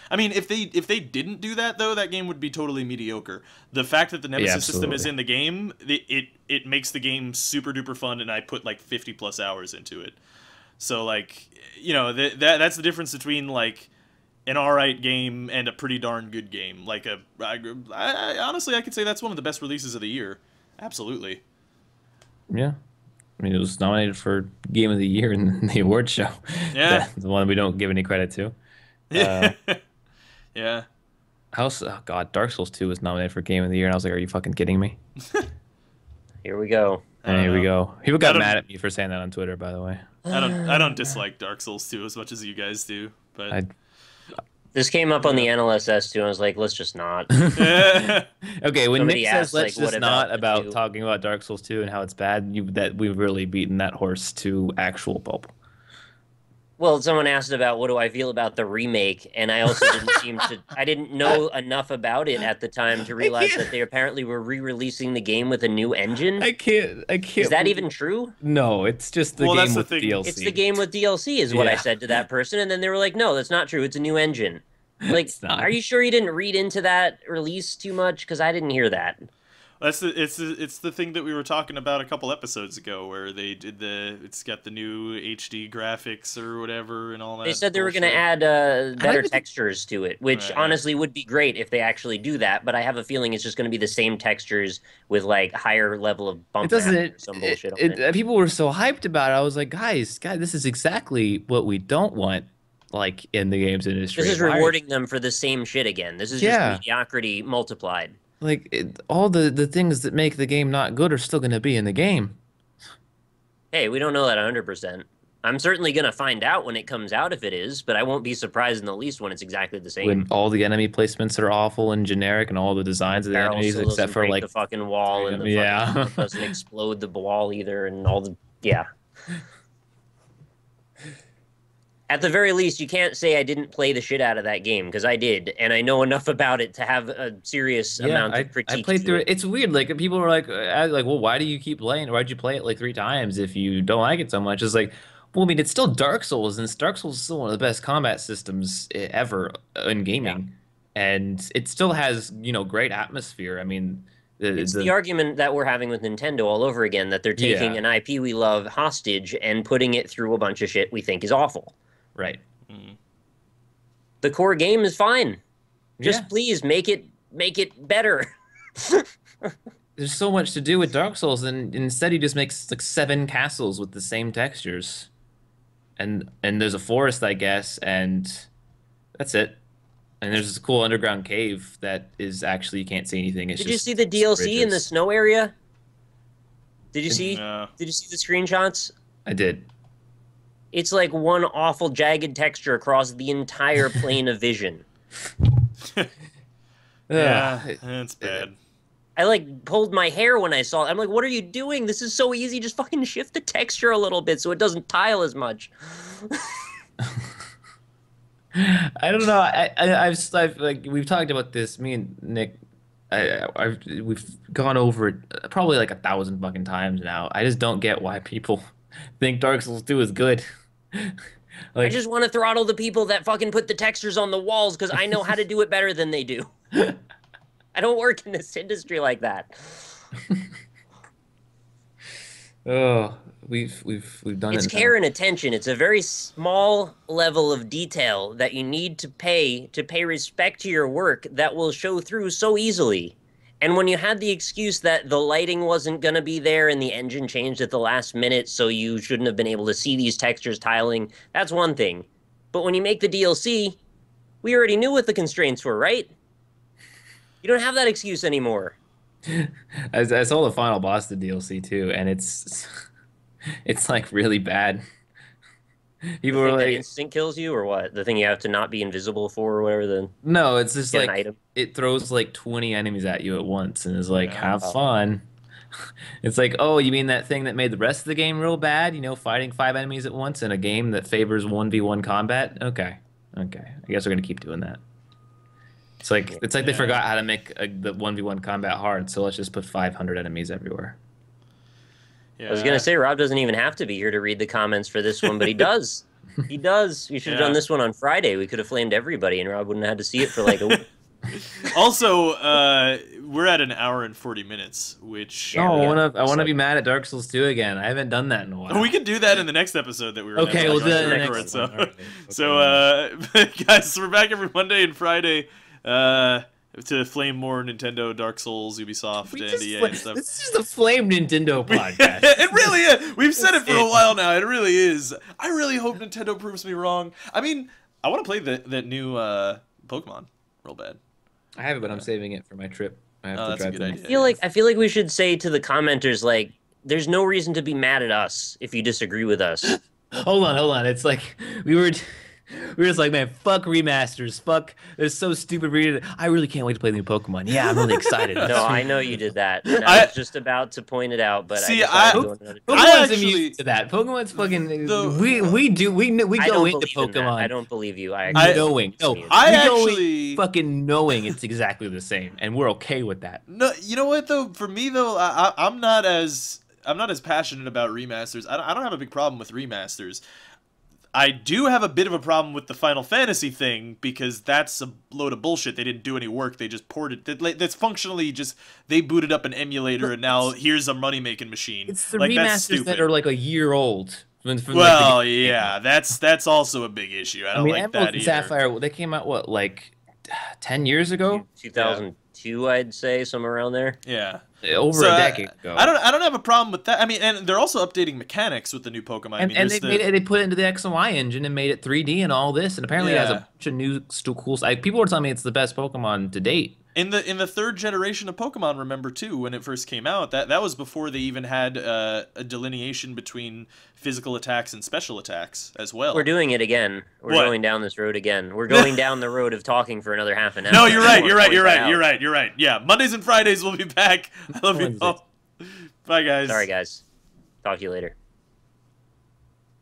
I mean, if they didn't do that, though, that game would be totally mediocre. The fact that the Nemesis system is in the game, it makes the game super duper fun, and I put like 50+ hours into it. So, like, you know, that's the difference between, like, an alright game and a pretty darn good game. Like, honestly, I could say that's one of the best releases of the year. Absolutely. Yeah. I mean, it was nominated for Game of the Year in the award show. Yeah. The one we don't give any credit to. Yeah. Oh, God, Dark Souls 2 was nominated for Game of the Year, and I was like, are you fucking kidding me? Here we go. And here we go. People got mad at me for saying that on Twitter, by the way. I don't dislike Dark Souls 2 as much as you guys do, but this came up on the NLSS too, and I was like, let's just not. Okay, when Somebody Nick says asked, let's like, what just not about about talking about Dark Souls 2 and how it's bad, that we've really beaten that horse to actual pulp. Well, someone asked about what do I feel about the remake, and I also I didn't know enough about it at the time to realize that they apparently were re-releasing the game with a new engine. I can't. Is that even true? No, it's just the game with DLC. It's the game with DLC is what I said to that person, and then they were like, no, that's not true. It's a new engine. Like, are you sure you didn't read into that release too much? Because I didn't hear that. It's the thing that we were talking about a couple episodes ago, where they did it's got the new HD graphics or whatever and all that. They said they were going to add better textures to it, which honestly would be great if they actually do that. But I have a feeling it's just going to be the same textures with like higher level of bump. Some bullshit on it. People were so hyped about it. I was like, guys, this is exactly what we don't want. Like in the games industry, this is rewarding them for the same shit again. This is just mediocrity multiplied. Like, all the things that make the game not good are still going to be in the game. Hey, we don't know that 100%. I'm certainly going to find out when it comes out if it is, but I won't be surprised in the least when it's exactly the same. When all the enemy placements are awful and generic and all the designs of the enemies, except for, like, the fucking wall and the fucking doesn't explode the wall either and all the... Yeah. At the very least, you can't say I didn't play the shit out of that game, because I did, and I know enough about it to have a serious amount of critique. I played through it. It's weird. Like, people were like, well, why do you keep playing? Why'd you play it like 3 times if you don't like it so much? It's like, well, I mean, it's still Dark Souls, and Dark Souls is still one of the best combat systems ever in gaming, and it still has, you know, great atmosphere. I mean, it's the argument that we're having with Nintendo all over again, that they're taking an IP we love hostage and putting it through a bunch of shit we think is awful. Right. The core game is fine. Just please make it better. There's so much to do with Dark Souls, and instead he just makes like 7 castles with the same textures, and there's a forest, I guess, and that's it. And there's this cool underground cave that is actually, you can't see anything. Did you see the DLC in the snow area? Did you see the screenshots? I did. It's like one awful jagged texture across the entire plane of vision. Yeah, it's bad. I like pulled my hair when I saw it. I'm like, what are you doing? This is so easy. Just fucking shift the texture a little bit so it doesn't tile as much. I don't know. I've like, we've talked about this. Me and Nick, we've gone over it probably like 1,000 fucking times now. I just don't get why people think Dark Souls 2 is good. Like, I just want to throttle the people that fucking put the textures on the walls because I know how to do it better than they do. I don't work in this industry like that. Oh, we've done It's it now. care and attention. It's a very small level of detail that you need to pay respect to your work that will show through so easily. And when you had the excuse that the lighting wasn't going to be there and the engine changed at the last minute, so you shouldn't have been able to see these textures tiling, that's one thing. But when you make the DLC, we already knew what the constraints were, right? You don't have that excuse anymore. I saw the final boss of the DLC too, and it's like really bad. The People were thing that like, instant kills you, or what? The thing you have to not be invisible for, or whatever, then no, it's just get an like item. it throws like 20 enemies at you at once, and is like, Yeah. have Oh. fun. It's like, oh, you mean that thing that made the rest of the game real bad? You know, fighting 5 enemies at once in a game that favors 1v1 combat? Okay, okay. I guess we're gonna keep doing that. It's like they Yeah. forgot how to make the 1v1 combat hard, so let's just put 500 enemies everywhere. I was gonna Yeah. say Rob doesn't even have to be here to read the comments for this one, but he does. He does. We should have Yeah. done this one on Friday. We could have flamed everybody, and Rob wouldn't have had to see it for like a week. Also, we're at an hour and 40 minutes, which Yeah, Oh, we I got- wanna be mad at Dark Souls 2 again. I haven't done that in a while. we can do that in the next episode that we were Okay, gonna we'll do that in the record, next so, one. All right. so guys, we're back every Monday and Friday to flame more Nintendo, Dark Souls, Ubisoft, and EA and stuff. This is just a flame Nintendo podcast. It really is. We've said it for a while now. It really is. I really hope Nintendo proves me wrong. I mean, I want to play that new Pokemon real bad. I have it, but I'm saving it for my trip. I have Oh, to that's a drive good them. idea. I feel like we should say to the commenters, like, there's no reason to be mad at us if you disagree with us. Hold on. It's like we were just like, man, fuck remasters. Fuck, it's so stupid. I really can't wait to play the new Pokemon. Yeah, I'm really excited. No, I know you did that. And I- I was just about to point it out, but See, I decided to go another Pokemon's actually- immune to that. Pokemon's fucking. The- We I go don't into believe in that. Pokemon. I don't believe you. knowing. No, I we go in actually- fucking knowing it's exactly the same, and we're okay with that. No, you know what though? For me though, I'm not as passionate about remasters. I don't have a big problem with remasters. I do have a bit of a problem with the Final Fantasy thing because that's a load of bullshit. They didn't do any work. They just ported. That's functionally just they booted up an emulator and now here's a money making machine. It's the Like, that's remasters stupid. that are like a year old. From Well, like, the game. yeah, that's also a big issue. I don't like Emerald that and either. Sapphire, they came out what, like 10 years ago? 2002, I'd say, somewhere around there. Yeah. Over So, a decade ago. I don't have a problem with that. I mean, and they're also updating mechanics with the new Pokemon. I mean, And there's they put it into the X and Y engine and made it 3D and all this, and apparently it has a Yeah. bunch of new cool. People were telling me it's the best Pokemon to date. in the third generation of Pokemon, remember too, when it first came out, that was before they even had a delineation between physical attacks and special attacks as well. We're doing it again. We're What? going down this road again. We're going down the road of talking for another half an hour. No, you're I right. wanna You're right. point You're that right. out. You're right. You're right. Yeah, Mondays and Fridays we'll be back. I love you Wednesdays. all. Bye, guys. Sorry, guys. Talk to you later.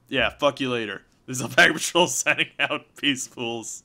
Yeah, fuck you later. This is Alpaca Patrol signing out. Peace, fools.